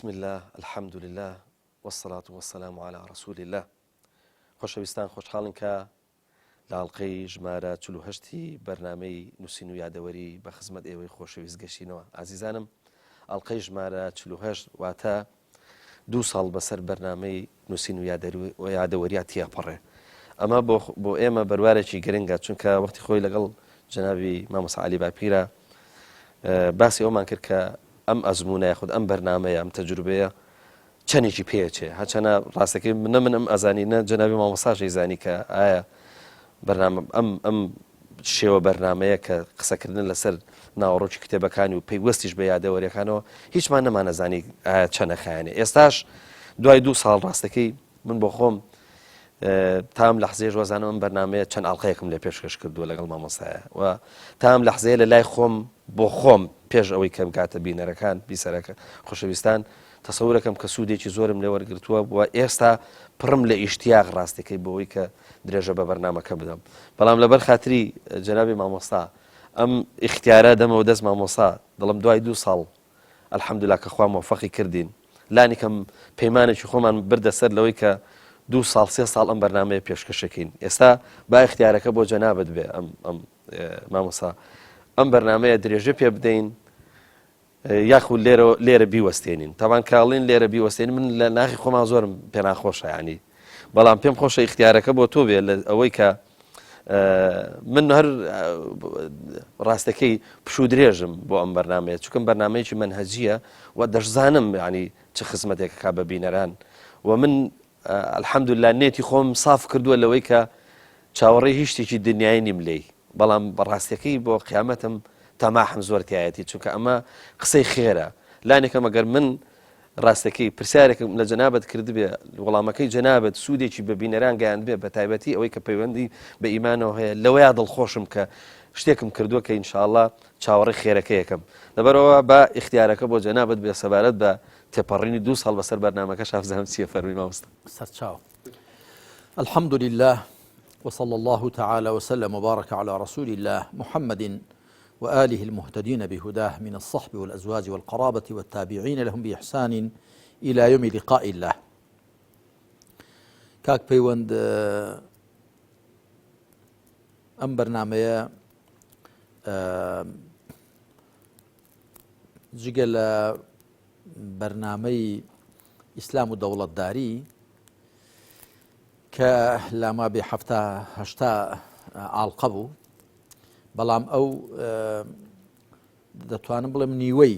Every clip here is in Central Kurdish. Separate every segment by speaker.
Speaker 1: بسم الله الحمد لله والصلاة والسلام على رسول الله. خۆشەویستان خۆشحاڵن کە لە ئاڵلقەی ژمارە 48 بەرنامەی نووسین و یادەوەری بە خزمەت ئێوەی خۆشەویست گەشتینەوە. ئازیزانم، ئاڵلقەی ژمارە 48 واتە 2 ساڵ بەسەر بەرنامەی نووسین و یادەوەریە تێپەڕێ. ئەمە بۆ ئێمە بەروارێکی گرنگە، چونکە وەختی خۆی لەگەڵ جەنابی مامۆستا عەلی باپیرە باسی ئەومان کرد کە ئەم ئەزمونە خود ئەم بەرنامەیە ئەم تەجروبەیە چەندێکی پێچێ، هەچەنە ڕاستەکەی من ئەم ئەزانینە جەنابی مامۆستاشی زانی کە ئایا ئەم شێوە بەرنامەیە کە قسەکردن لەسەر ناوەڕۆکی کتێبەکانی و پەیوەستیش بە یادەوەریەکانەوە هیچمان نەمانەزانی ئایا چەنە خایانێ. ئێستاش دوای 2 ساڵ ڕاستەکەی من بۆ خۆم تام لەحزەیە وەزانم ئەم بەرنامەیە چەند ئاڵلقەیەکم لێ پێشکەش کردووە لەگەڵ مامۆستایە و تام لەحزەیە لە لای خۆم بۆ خۆم پێش ئەوەی کەم کاتە بینەرەکان بیسەرەکە خۆشەویستان تەسەورەکەم کە سوودێکی زۆرم لێ وەرگرتووە بووە ئێستا پڕم لە ئیشتیاق ڕاستەکەی بۆەوەی کە درێژە بە بەرنامەکە بدەم. بەڵام لەبەر خاتری جەنابی مامۆستا ئەم ئیختیارە دەمەوە دەست مامۆستا دڵم دوای 2 ساڵ ئەلحەمدولیلا کە خوا مۆفەقی کردین لانی کەم پەیمانێکی خۆمان بردە سەر لەوەی کە 2 ساڵ 3 ساڵ ئەم بەرنامەیە پێشکەشەکەین. ئێستا با ئیختیارەکە بۆ جەنابەت بێ ئەم مامۆستا ئەم بەرنامەیە درێژە پێ بدەین یاخود لێرە بیوەستێنین. تاوان کاڵین لێرە بیوەستێنین من لە ناخی خۆمان زۆرم پێ ناخۆشە ینی، بەڵام پێم خۆشە ئیختیارەکە بۆ تۆ بێ لە ئەوەی کە من هەر ڕاستەکەی پشوو درێژم بۆ ئەم بەرنامەیە، چونکەم بەرنامەیەکی منهەجیە و دەشزانم ینی چه خزمەتێکەکە بە بینەران و من ئەلحەمدولیلا نێتی خۆم صاف کردووە لەوەی کە چاوەڕێی هیچ شتێکی دنیای نیم لێی، بەڵام بەڕاستیەکەی بۆ قیامەتم تەماحم زۆر تایەتی، چونکە ئەمە قسەی خێرە. لانێکم ئەگەر من ڕاستەکەی پرسیارێکم لە جەنابەت کردبێ وەڵامەکەی جەنابەت سوودێکی بە بینەران گەیاند بێ بە تایبەتی ئەوەی کە پەیوەندی بە ئیمانەوە هەیە لەوەیە دڵخۆشم کە شتێکم کردووە کە ئینشاءڵڵا چاوەڕێی خێرەکەیەکەم. لەبەرەوە بە ئیختیارەکە بۆ جەنابەت بێ سەبارەت بە تێپەڕینی 2 ساڵ بەسەر بەرنامەکە شافزانم چییە فەرمی مامۆستا.
Speaker 2: سەرچاو. الحمد لله وصلى الله تعالى وسلم وبارك على رسول الله محمد وآله المهتدين بهداه من الصحب والأزواج والقرابة والتابعين لهم بإحسان إلى يوم لقاء الله. كاك بيوند أم برنامج جگە لە بەرنامەی ئیسلام و دەوڵەتداری کە لاما بێ 7-8 ئاڵلقە بوو، بەڵام ئەو دەتوانم بڵێم نیوەی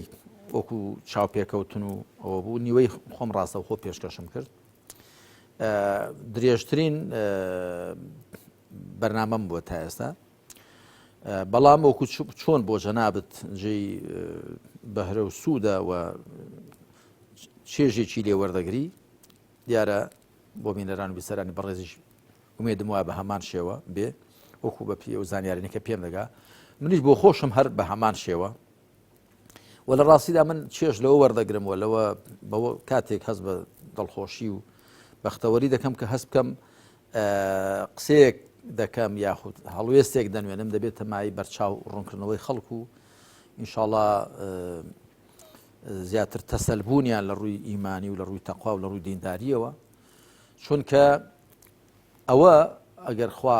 Speaker 2: وەکو چاوپێکەوتن و ئەوە بوو، نیوەی خۆم ڕاستە و خۆ پێشکەشم کرد. درێژترین بەرنامەم بووە تا ئێستا، بەڵام وەکو چۆن بۆ جەنابەت جێی بەهرە و سوودە و چێژێکی لێ وەردەگری دیارە بۆ بینەران و بیسەرانی بەڕێزیش ومێدم وایە بە هەمان شێوە بێ وەکو بە پێ و زانیارینەکە پێم دەگا، منیش بۆ خۆشم هەر بە هەمان شێوە و لە ڕاستیدا من چێژ لەوە وەردەگرمەوە لەوە بەوە کاتێک هەست بە دڵخۆشی و بەختەوەری دەکەم کە هەست بکەم قسەیەک دەکەم یاخود هەڵوێستێک دەنوێنم دەبێتە مای بەرچاو ڕوونکردنەوەی خەڵکو و ئینشاءڵڵا زیاتر تەسەلبوونیان لە ڕووی ئیمانی و لە ڕووی تەقوا و لە ڕووی دینداریەوە، چونکە ئەوە ئەگەر خوا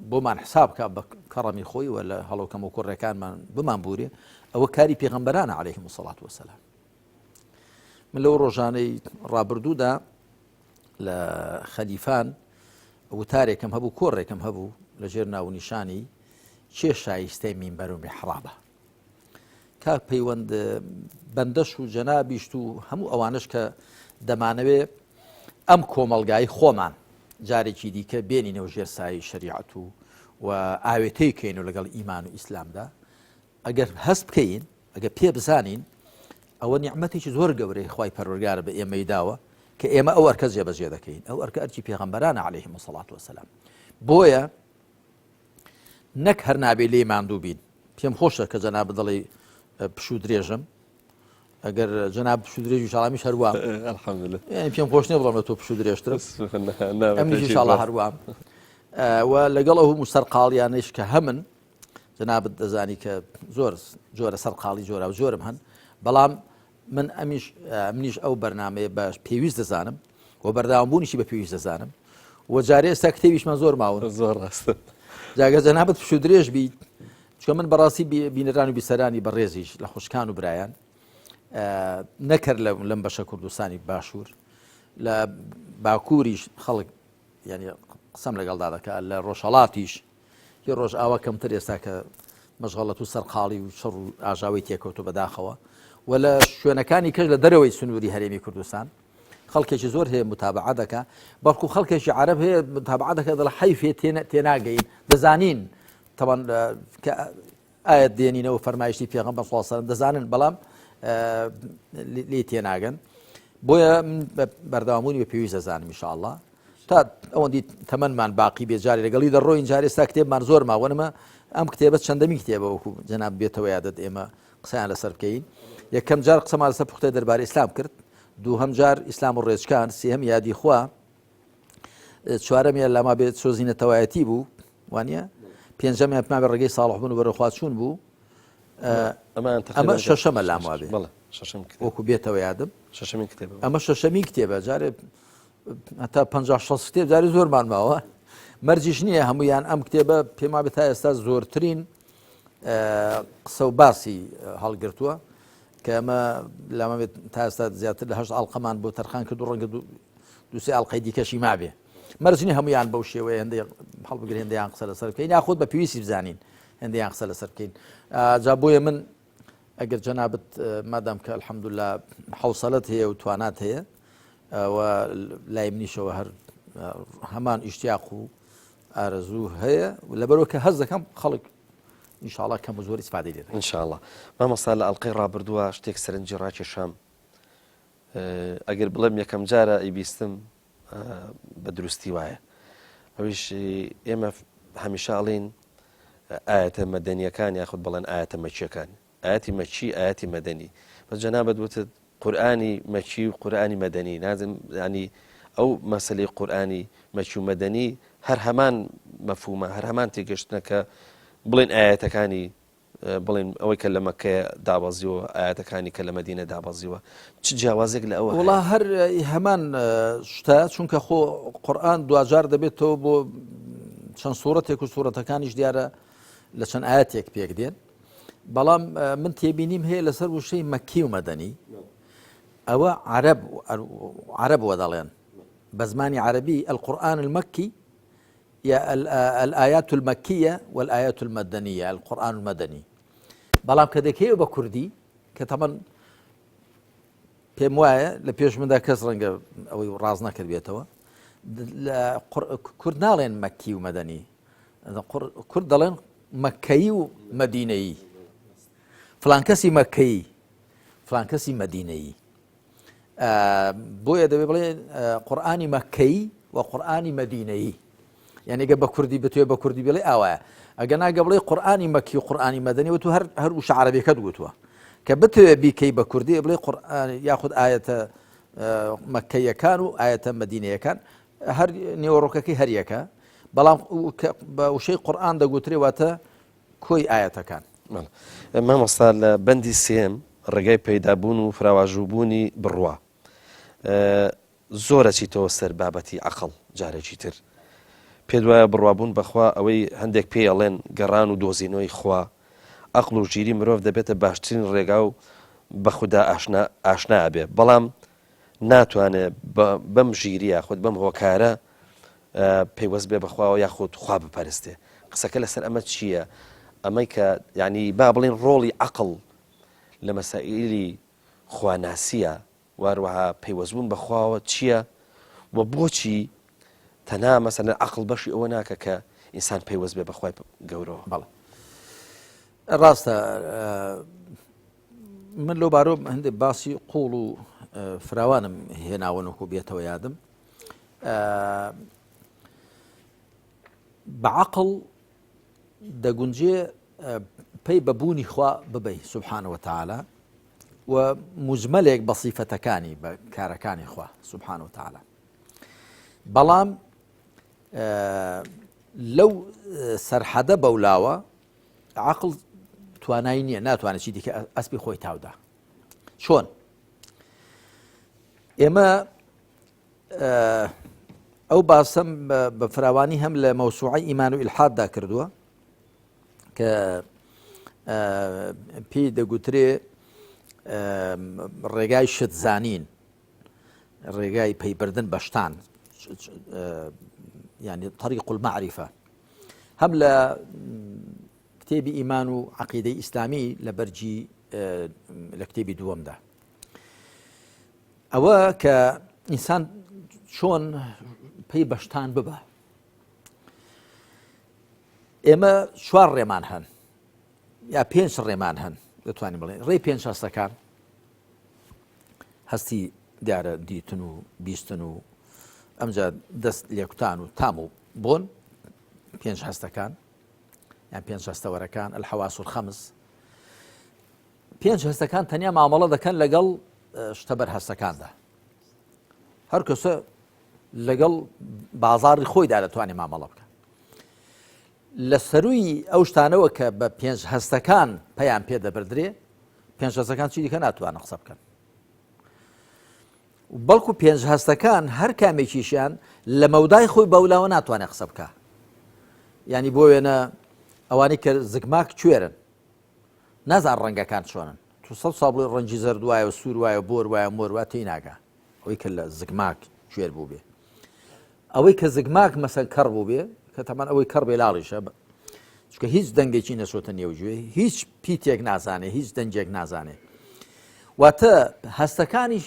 Speaker 2: بۆمان حساب کا بە کەڕەمی خۆی و لە هەڵۆکەم و کوڕەکانمان بمان بورێ ئەوە کاری پێغەمبەرانە عەلەیهیم السەڵات وەسەلام. من لەو ڕۆژانەی ڕابردوودا لە خەلیفان وتارێکم هەبوو کۆڕێکم هەبوو لەژێر ناونیشانی چێ شایستەی مینبەر و میحرابە. کاک پەیوەند بەندەش و جەنابیشت و هەموو ئەوانش کە دەمانەوێ ئەم کۆمەڵگای خۆمان جارێکی دیکە بێنینەوە ژێر سایەی شەریعەت و ئاوێتەی کەین و لەگەڵ ئیمان و ئیسلامدا، ئەگەر هەست بکەین ئەگەر پێ بزانین ئەوە نیعمەتێکی زۆر گەورەی خوای پەروەردگارە بە ئێمەی داوە کە ئێمە ئەو ئەرکە جێبەجێ دەکەین. ئەو ئەرکە ئەرکی پێغەمبەرانە عەلەیهیم السەڵات وەسەلام. بۆیە نەک هەر نابێ لێ ماندوو بین. پێم خۆشە کە جەناب دەڵێ پشوو درێژم، ئەگەر جەناب پشوو درێژی شاڵامیش هەروام
Speaker 1: ئەلحەمدولیلا،
Speaker 2: یعنی پێم خۆش نییە بڵێم لە تۆ پشوو درێژترم، ئەمنیش ئینشاڵڵا هەروام. و لەگەڵ ئەو سەرقاڵیانەیش کە هەمن جەنابت دەزانی کە زۆر جۆرە سەرقاڵی جۆرا و جۆرم هەن، بەڵام من منیش ئەو بەرنامەیە باش پێویست دەزانم و بەرداوامبوونیشی بە پێویست دەزانم و جارێ ئێستا کتێبیشمان زۆر ماون
Speaker 1: زۆر ڕاستە
Speaker 2: جاگە جەنابەت پشت و درێژ بیت چکە من بەڕاستی بینەران و بیسەرانی بەڕێزیش لە خوشکان و برایان نەکرد لەم بەشە کوردستانی باشوور لە باکووریش خەڵک ینی قسەم لەگەڵدا دەکات لە ڕۆژهەڵاتیش یە ڕۆژ ئاوا کەمتر ئێستا کە مەشغەڵەت و سەرقاڵی و شەڕ و ئاژاوی تێکەوتو بەداخەوە و لە شوێنەکانی کەش لە دەرەوەی سنووری هەرێمی کوردستان خەڵکێکی زۆر هەیە متابعە دەکات بەڵکو خەڵکێکی عەرەب هەیە متابعە دەکات دەڵێ حەیفێ تێناگەین دەزانین طبعا ئاەت دێنینەوە فەرمایشتی پێغەمبەر صلی الله علیه و سلم دەزانن بەڵام لێ تێناگەن بۆیە بەردەوامبوونی بە پێویست دەزانم ئینشاءالله تا ئەوەندی تەمەنمان باقی بێ جارێ لەگەڵی دەڕۆین جارێ ئێستا کتێبمان زۆر ماوەنمە ئەم کتێبە چەندەمی کتێبە وەکو جەناب بێتەوە یادت ئێمە قسەیان لەسەر بکەین یەکەم جار قسەمان لەسەر پوختەی دەربارەی ئیسلام کرد دووهەم جار ئیسلام و ڕێچکان سێهەم یادی خوا چوارەمیان لەما بێت سۆزینەتەوایەتی بوو وانە پێنجەمیان پێمان بە ڕێگەی ساڵحبوون و بەرەخوا چوون بوو ئەمە شەشەمە لام وابێ وەکو بێتەوە یادم ئەمە شەشەمی کتێبە جارێ هەتا 56 کتێب جاری زۆرمان ماوە مەرجیش نییە هەمویان ئەم کتێبە پێما بێت تا ئێستا زۆرترین قسە و باسی هەڵگرتووە کە ئەمە لامەوێت تا ئێستا زیاتر لە 8 ئەڵقەمان بۆ تەرخان کرد و ڕەنگە دووسێ ئەڵقەی دیکەشی مابێ مەرجنی هەمویان بەو شێوەیە هەندێک هەڵبگرێن هەندەیان قسە لەسەر بکەین یاخود بە پێویستی بزانین هەندەیان قسە لەسەر بکەین جا بۆیە من ئەگەر جەنابەت مادام کە الحەمدوللا حوسەلەت هەیە و توانات هەیە و لای منیشەوە هەر هەمان ئیشتیاق و ئارەزوو هەیە لەبەرەوە کە هەز دەکەم خەڵک ئینشاءڵڵا کەم زۆر ئیسفادەی لێ
Speaker 1: ئینشاءڵڵا مامۆستا لە ئەڵقەی ڕابردووە شتێک سەرنجی ڕاکێشام ئەگەر بڵێم یەکەم جارە ئەیبیستم بە دروستی وایە ئەویش ئێمە هەمیشە ئەڵێن ئاەتە مەدەنیەکان یاخود بڵێن ئاەتە مەچیەکان ئاەتی مەچی ئاەتی مەدەنی بەس جەنابەت وتت قورئانی مەچی و قورئانی مەدەنی نازم ینی ئەو مەسەلەی قورئانی مەچی و مەدەنی هەر هەمان مەفهومە هەر هەمان تێگەشتنەکە بڵێن ئاەتەکانی بڵێن ئەوەی کە لە مەککە دابەزیوە ئاەتەکانی کە لە مەدینە دابەزیوە چ جیاوازێک لە ئەوە
Speaker 2: وڵا هەر هەمان شتە چونکە خۆ قورئان دوجار دەبێتەوە بۆ چەند سوورەتێک و سوورەتەکانیش دیارە لە چەند ئاەتێک پێک دێن بەڵام من تێبینیم هەیە لەسەر وشەی مەکی و مەدەنی ئەوە عەرەب وە دەڵێن بە زمانی عەرەبی القورآن المكي يا الآيات المكية والآيات المدنية القرآن المدني بەڵام کە دەکەوێت بە کوردی کە تەمەن پێم وایە لە پێش مندا کەس ڕەنگە ئەوەی ڕاز نەکرد بێتەوە کورد ناڵێن مەکی و مەدەنی کورد دەڵێن مەکەیی و مەدینەیی فلان کەسی مەکەیی فلان کەسی مەدینەیی بۆیە دەبێ بڵێن قورئانی مەکەیی و قورئانی مەدینەیی یعنی ئەگە بە کوردی بتوێ بە کوردی بڵێ ئاوایە ئەگە ناگە بڵێ قورئانی مەکی و قورئانی مەدەنی و تو هەر وشە عەرەبیەکەت گوتووە کە بتوێ بیکەی بە کوردی بڵێ قورئان یاخود ئاەتە مەکەیەکان و ئاەتە مەدینەیەکان هەر نێوەڕۆکەکەی هەریەکە بەڵام بە وشەی قورئان دەگوترێ واتە کۆی ئاەتەکان
Speaker 1: مامۆستا لە بەندی سێم ڕێگای پەیدابوون و فراواژووبوونی بڕوا زۆرە چیتەوە سەر بابەتی عەقڵ جارێکی تر پێت وایە بڕوابوون بەخوا ئەوەی هەندێک پێی ئەڵێن گەڕان و دۆزینەوەی خوا عەقڵ و ژیری مرۆڤ دەبێتە باشترین ڕێگا و بە خودا ئاشنا ئەبێ بەڵام ناتوانێت بەم ژیری یاخود بەم هۆکارە پەیوەست بێ بەخواوە یاخود خوا بپەرستێ قسەکە لەسەر ئەمە چییە ئەمەی کە یعنی با بڵێن ڕۆڵی عەقڵ لە مەسائیلی خواناسیە واروەها پەیوەستبوون بەخواوە چییە و بۆچی تەنها مەسەلەن عەقڵ بەشی ئەوە ناکە کە ئینسان پەیوەست بێ بەخوای گەورەوە
Speaker 2: بەڵێ ڕاستە من لەو بارۆ هەندێک باسی قوڵ و فراوانم هێناوەنەوەکو بێتەوە یادم بە عەقڵ دەگونجێ پێی بەبوونی خوا ببەی سوبحانە وتەعالە و موجمەلێک بە سیفەتەکانی بە کارەکانی خوا سوبحانە وتەعالە بەڵام لەو سەرحەدە بەولاوە عەقڵ توانای نییە ناتوانێت چی دیکە ئەسپی خۆی تاودا چۆن ئێمە ئەو باسم بە فراوانی هەم لە مەوسوعەی ئیمان و ئیلحاددا کردووە کە پێی دەگوترێ ڕێگای شتزانین، ڕێگای پەیبردن بە شتان، ینی طریق المعرفة، هەم لە کتێبی ئیمان و عەقیدەی ئیسلامی لە بەرجی لە کتێبی دووەمدا. ئەوە کە ئینسان چۆن پێی بەشتان ببە. ئێمە 4 ڕێمان هەن یا 5 ڕێمان هەن دەتوانین بڵێن. ڕێی 5 هەستەکان، هەستی دیارە دیتن و بیستن و ئەمجا دەست لێکوتان و تام و بۆن 5 هەستەکان یان 5 هەستەوەرەکان الحەواس الخەمس. 5 هەستەکان تەنیا مامەڵە دەکەن لەگەڵ شتەبەر هەستەکاندا. هەر کەسە لەگەڵ بازاڕی خۆیدا دەتوانێت مامەڵە بکە. لە سەرووی ئەو شتانەوە کە بە 5 هەستەکان پەیان پێ دەبردرێ، 5 هەستەکان چی دیکە ناتوانە قسە بکەن. بەڵکو 5 هەستەکان هەر کامێکیشیان لە مەودای خۆی بەولاوە ناتوانێت قسە بکە. ینی بۆ وێنە ئەوانەی کە زگماک کوێرن نازان ڕەنگەکان چۆنن. تو 100 ساڵ بڵێ ڕەنگی زەرد وایە و سوور وایە بۆر وایە مۆر وایە تێی ناگا. ئەوەی کە لە زگماک کوێر بوو بێ، ئەوەی کە زگماک مەسەن کەڕ بوو بێ، کە تەمان ئەوەی کەڕ بێ لاڵیشە، چونکە هیچ دەنگێکی نەچۆتە نێوجوێ، هیچ پیتێک نازانێ، هیچ دەنجێک نازانێ. واتە هەستەکانیش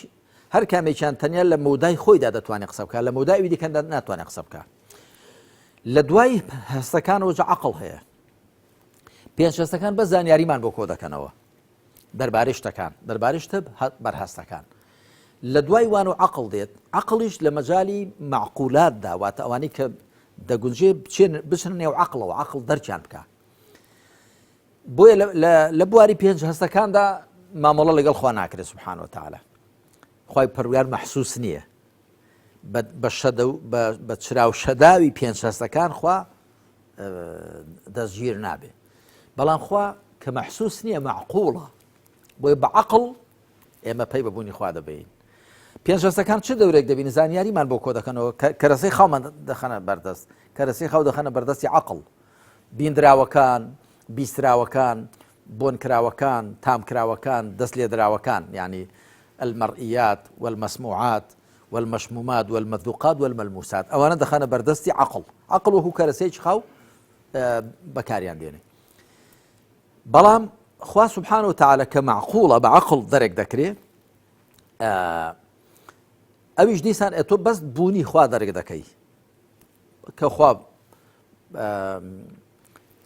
Speaker 2: هەر کامێکیان تەنیا لە مەودای خۆیدا دەتوانێت قسە بکە، لە مەودای دیکەندا ناتوانێت قسە بکە. لە دوای هەستەکانەوە جا عەقڵ هەیە. 5 هەستەکان بە زانیاریمان بۆ کۆ دەکەنەوە دەربارەی شتەکان، دەربارەی شتە بەرهەستەکان. لە دوای وان و عەقڵ دێت. عەقڵیش لە مەجالی معقولاتدا، واتە ئەوانەی کە دەگونجێ بچن نێو عەقڵەوە، عەقڵ دەرکیان بکە. بۆیە لە بواری 5 هەستەکاندا مامەڵە لەگەڵ خوا ناکرێت سوبحانەهو وتەعالە. خوای پەروەردگار مەحسوس نییە. بە چراو شەداوی 5 هەستەکان خوا دەستگیر نابێ. بەڵام خوا کە مەحسوس نییە، مەعقوڵە. بۆیە بە عەقڵ ئێمە پەی بەبوونی خوا دەبین. 5 هەستەکان چ دەورێک دەبین؟ زانیاریمان بۆ کۆ دەکەنەوە. کەرەسەی خاومان دەخەنە بەردەست، کەرەسەی خاو دەخەنە بەردەستی عەقڵ. بیندراوەکان، بیستراوەکان، بۆنکراوەکان، تامکراوەکان، دەست لێدراوەکان، یعنی المەرئیات والمەسموعات والمەشمومات والمەذوقات والمەلموسات، ئەوانە دەخەنە بەردەستی عەقڵ. عەقڵ وەکو کەرەسەیەکی خاو بەکاریان دێنێ. بەڵام خوا سوبحانەهو وتەعالە کە مەعقوڵە بە عەقڵ دەرێک دەکرێ، ئەویش دیسان ئەتۆ بەس بوونی خوا دەرێک دەکەی کە خوا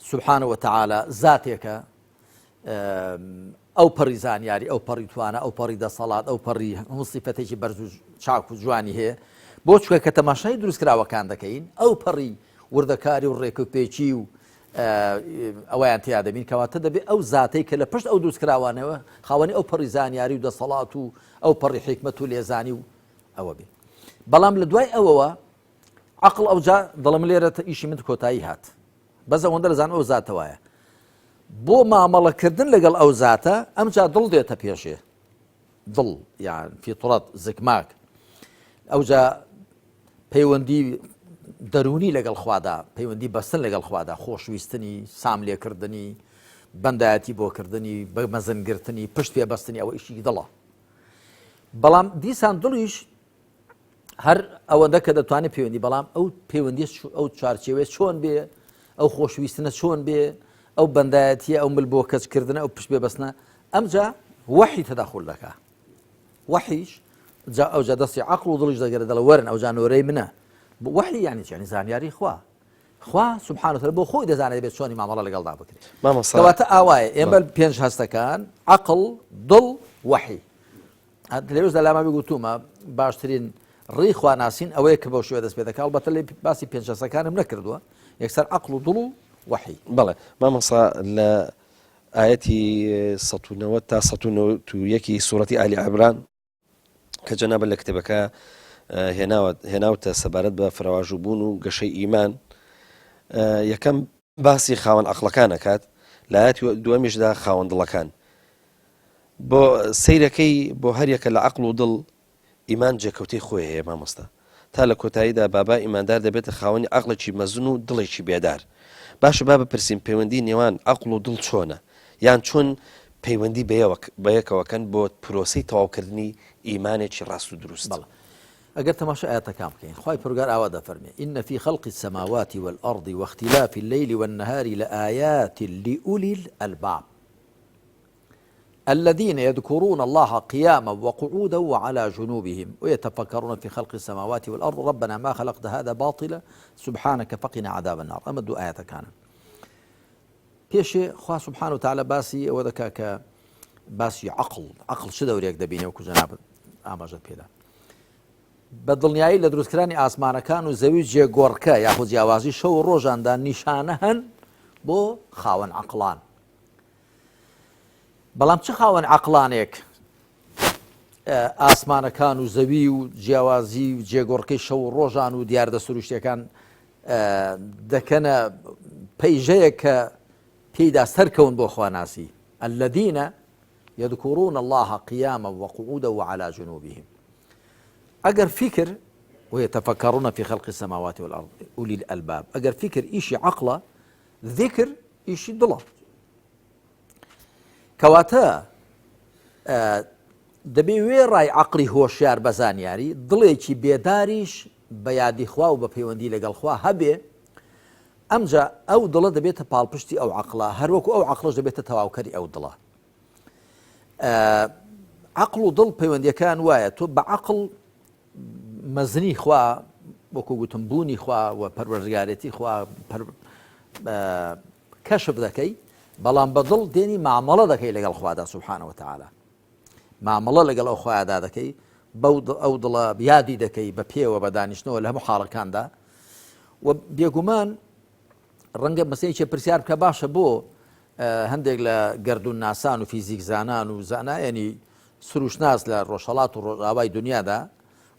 Speaker 2: سوبحانەهو وتەعالە زاتێکە، ئەو پەڕی زانیاری، ئەو پەڕی توانە، ئەو پەڕی دەسەڵات، ئەو پەڕی هەموو سیفەتێکی بەرز و چاک و جوانی هەیە. بۆ چکە کە تەماشای دروستکراوەکان دەکەین، ئەو پەڕی وردەکاری و ڕێکوپێکی و ئەوەیان تیا دەبین، کەواتە دەبێت ئەو زاتەی کە لە پشت ئەو دروستکراوانەوە خاوەنی ئەو پەڕی زانیاری و دەسەڵات و ئەو پەڕی حیکمەت و لێزانی و ئەوە بێ. بەڵام لە دوای ئەوەوە عەقڵ ئەوجا دەڵم لێرە ئیشی من کۆتایی هات، بەس ئەوەندە دەزان ئەو زاتەوایە. بۆ مامەڵەکردن لەگەڵ ئەو زاتە ئەمجا دڵ دێتە پێشێ. دڵ یان فیتڕەت، زگماک، ئەوجا پەیوەندی دەرونی لەگەڵ خوادا، پەیوەندی بەستن لەگەڵ خوادا، خۆشویستنی، سام لێکردنی، بەندایەتی بۆکردنی، بە مەزنگرتنی، پشت پێبەستنی، ئەوە ئیشی دڵە. بەڵام دیسان دڵیش هەر ئەوەندە کە دەتوانێت پەیوەندی، بەڵام ئەو پەیوەندی ئەو چارچێوێ چۆن بێ، ئەو خۆشویستنە چۆن بێ، ئەو بەندایەتیە، ئەو مل بۆ کەچکردنە، ئەو پشت پێبەستنە، ئەمجا وەحی تەداخل دەکا. وەحیش جا ئەوجا دەستی عەقڵ و دڵیش دەگەرە، دەڵێ وەرن ئەوجا نۆرەی منە. وەحی یعنی زانیاری خوا. خوا سوبحانەهو وتەعالە بۆ خۆی دەزانێت دەبێت چۆنی مامەڵە لەگەڵدا بکرێت. کەواتە ئاوایە ئێمە 5 هەستەکان عەقڵ، دڵ، وەحی. لێرەدا لاما بگوتومە باشترین ڕێی خواناسین ئەوەیە کە بەو شێوە دەست پێ دەکات. ئەڵبەتە لێ باسی 5 هەستەکانم نەکردووە، یەکسەر عەقڵ و دڵ و وەحی.
Speaker 1: بەڵێ مامۆستا لە ئاەتی 190 تا 191 سوورەتی ئالی عیمران کە جەنابە لە کتێبەکە هێناوتە سەبارەت بە فراواژووبوون و گەشەی ئیمان، یەکەم باسی خاوەن عەقڵەکان دەکات، لە ئاەتی دووەمیشدا خاوەن دڵەکان. بۆ سەیرەکەی بۆ هەر یەکە لە عەقڵ و دڵ ئیمان جێکەوتەی خۆی هەیە مامۆستا تا لە کۆتاییدا بابا ئیماندار دەبێتە خاوەنی عەقڵێکی مەزن و دڵێکی بێدار باشە با بپرسین پەیوەندی نێوان عەقڵ و دڵ چۆنە یان چۆن پەیوەندی بەیەکەوەکەن بۆ پرۆسەی تەواوکردنی ئیمانێکی ڕاست و دروست
Speaker 2: اگر تماشا آياتك بكين خواهي فرقار آوادا فرمي إن في خلق السماوات والأرض واختلاف الليل والنهار لآيات لأولي الألباب الذين يذكرون الله قياما وقعودا وعلى جنوبهم ويتفكرون في خلق السماوات والأرض ربنا ما خلقت هذا باطلا سبحانك فقنا عذاب النار أمدوا آياتك كان بيشي خواه سبحانه وتعالى باسي وذكاك باسي عقل شدة وريك دبيني وكو جناب آماجت بيدا بەدڵنیایی لە دروستکرانی ئاسمانەکان و زەوی جێگۆڕکە یاخود جیاوازی شەو و ڕۆژاندا نیشانە هەن بۆ خاوەن عەقڵان بەڵام چ خاوەن عەقڵانێک ئاسمانەکان و زەوی و جیاوازی و جێگۆڕکەی شەو و ڕۆژان و دیاردە سروشتیەکان دەکەنە پەیژەیە کە پێیدا سەرکەون بۆ خواناسی الذين يذكرون الله قياما وقعودا وعلى جنوبهم اگر فكر ويتفكرون في خلق السماوات والأرض أولي الألباب اگر فكر إيشي عقله ذكر إيشي دڵە کەواتە دەبێ وێ ڕای عەقڵی هۆشیار بە زانیاری دڵێکی بێداریش بە یادی خوا و بە پەیوەندی لەگەڵ خوا هەبێ ئەمجا ئەو دڵە دەبێتە پاڵپشتی ئەو عەقڵە هەروەکو ئەو عەقڵەش دەبێتە تەواوکەری ئەو دڵە عەقڵ و دڵ پەیوەندیەکان وایە تۆ بە عەقڵ مەزنی خوا وەکو گوتم بوونی خوا و پەروەردگارێتی خوا کەشف دەکەی بەڵام بە دڵ دێنی مامەڵە دەکەی لەگەڵ خوادا سبحانه وتعالى مامەڵە لەگەڵ ئەو خوادا دەکەی ئەو دڵە یادی دەکەی بە پێوە بە دانیشتنەوە لە هەموو حاڵەکاندا و بێگومان ڕەنگە مەسەلەیەکی پرسیار بکە باشە بۆ هەندێک لە گەردون ناسان و فیزیک زانان و زانایانی سروشناس لە ڕۆژهەڵات و ڕۆژئاوای دنیادا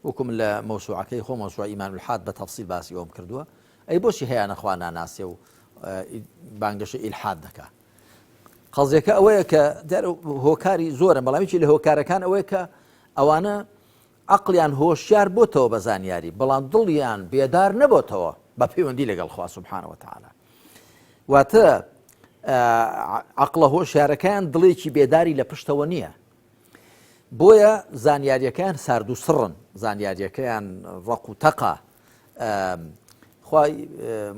Speaker 2: وەکوم لە مەوسوعەکەی خۆ مەوسوعە ئیمان الحاد بە تەفسیل باسی ئەوم کردووە ئەی بۆچی هەیە نەخوا ناناسێ و بانگەشە ئیلحاد دەکا قەزیەکە ئەوەیە کە هۆکاری زۆرە بەڵامیکی لە هۆکارەکان ئەوەیە کە ئەوانە عەقڵیان هۆشیار بۆتەوە بە زانیاری بەڵام دڵیان بێدار نەبۆتەوە بە پەیوەندی لەگەڵ خوا سبحانه وتعالى واتە عەقڵە هۆشیارەکان دڵێکی بێداری لە پشتەوە نییە بۆیە زانیاریەکان سارد و سڕن زانیاریەکەیان ڕق و تەقا خوای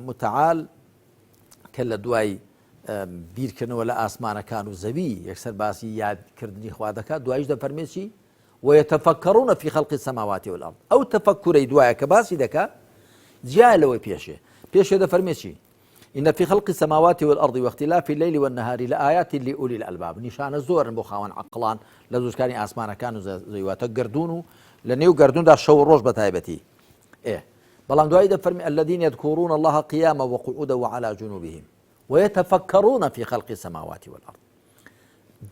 Speaker 2: متعال کە لە دوای بیرکردنەوە لە ئاسمانەکان و زەوی یەکسەر باسی یادکردنی خوا دەکات دوایش دەفەرمێ ويتفكرون في خلق السماوات والأرض أو تفكري دوايا كباسي دكا جاء لوي بيشي دفرميشي إن في خلق السماوات والأرض واختلاف الليل والنهار لآيات لأولي الألباب نشان الزور بخاون عقلان لزوج كاني آسمان كانوا زيواتا قردونو لنيو قردون دا شو الروج بتايبتي إيه بلان دواي دفرمي الذين يذكرون الله قياما وقعودا وعلى جنوبهم ويتفكرون في خلق السماوات والأرض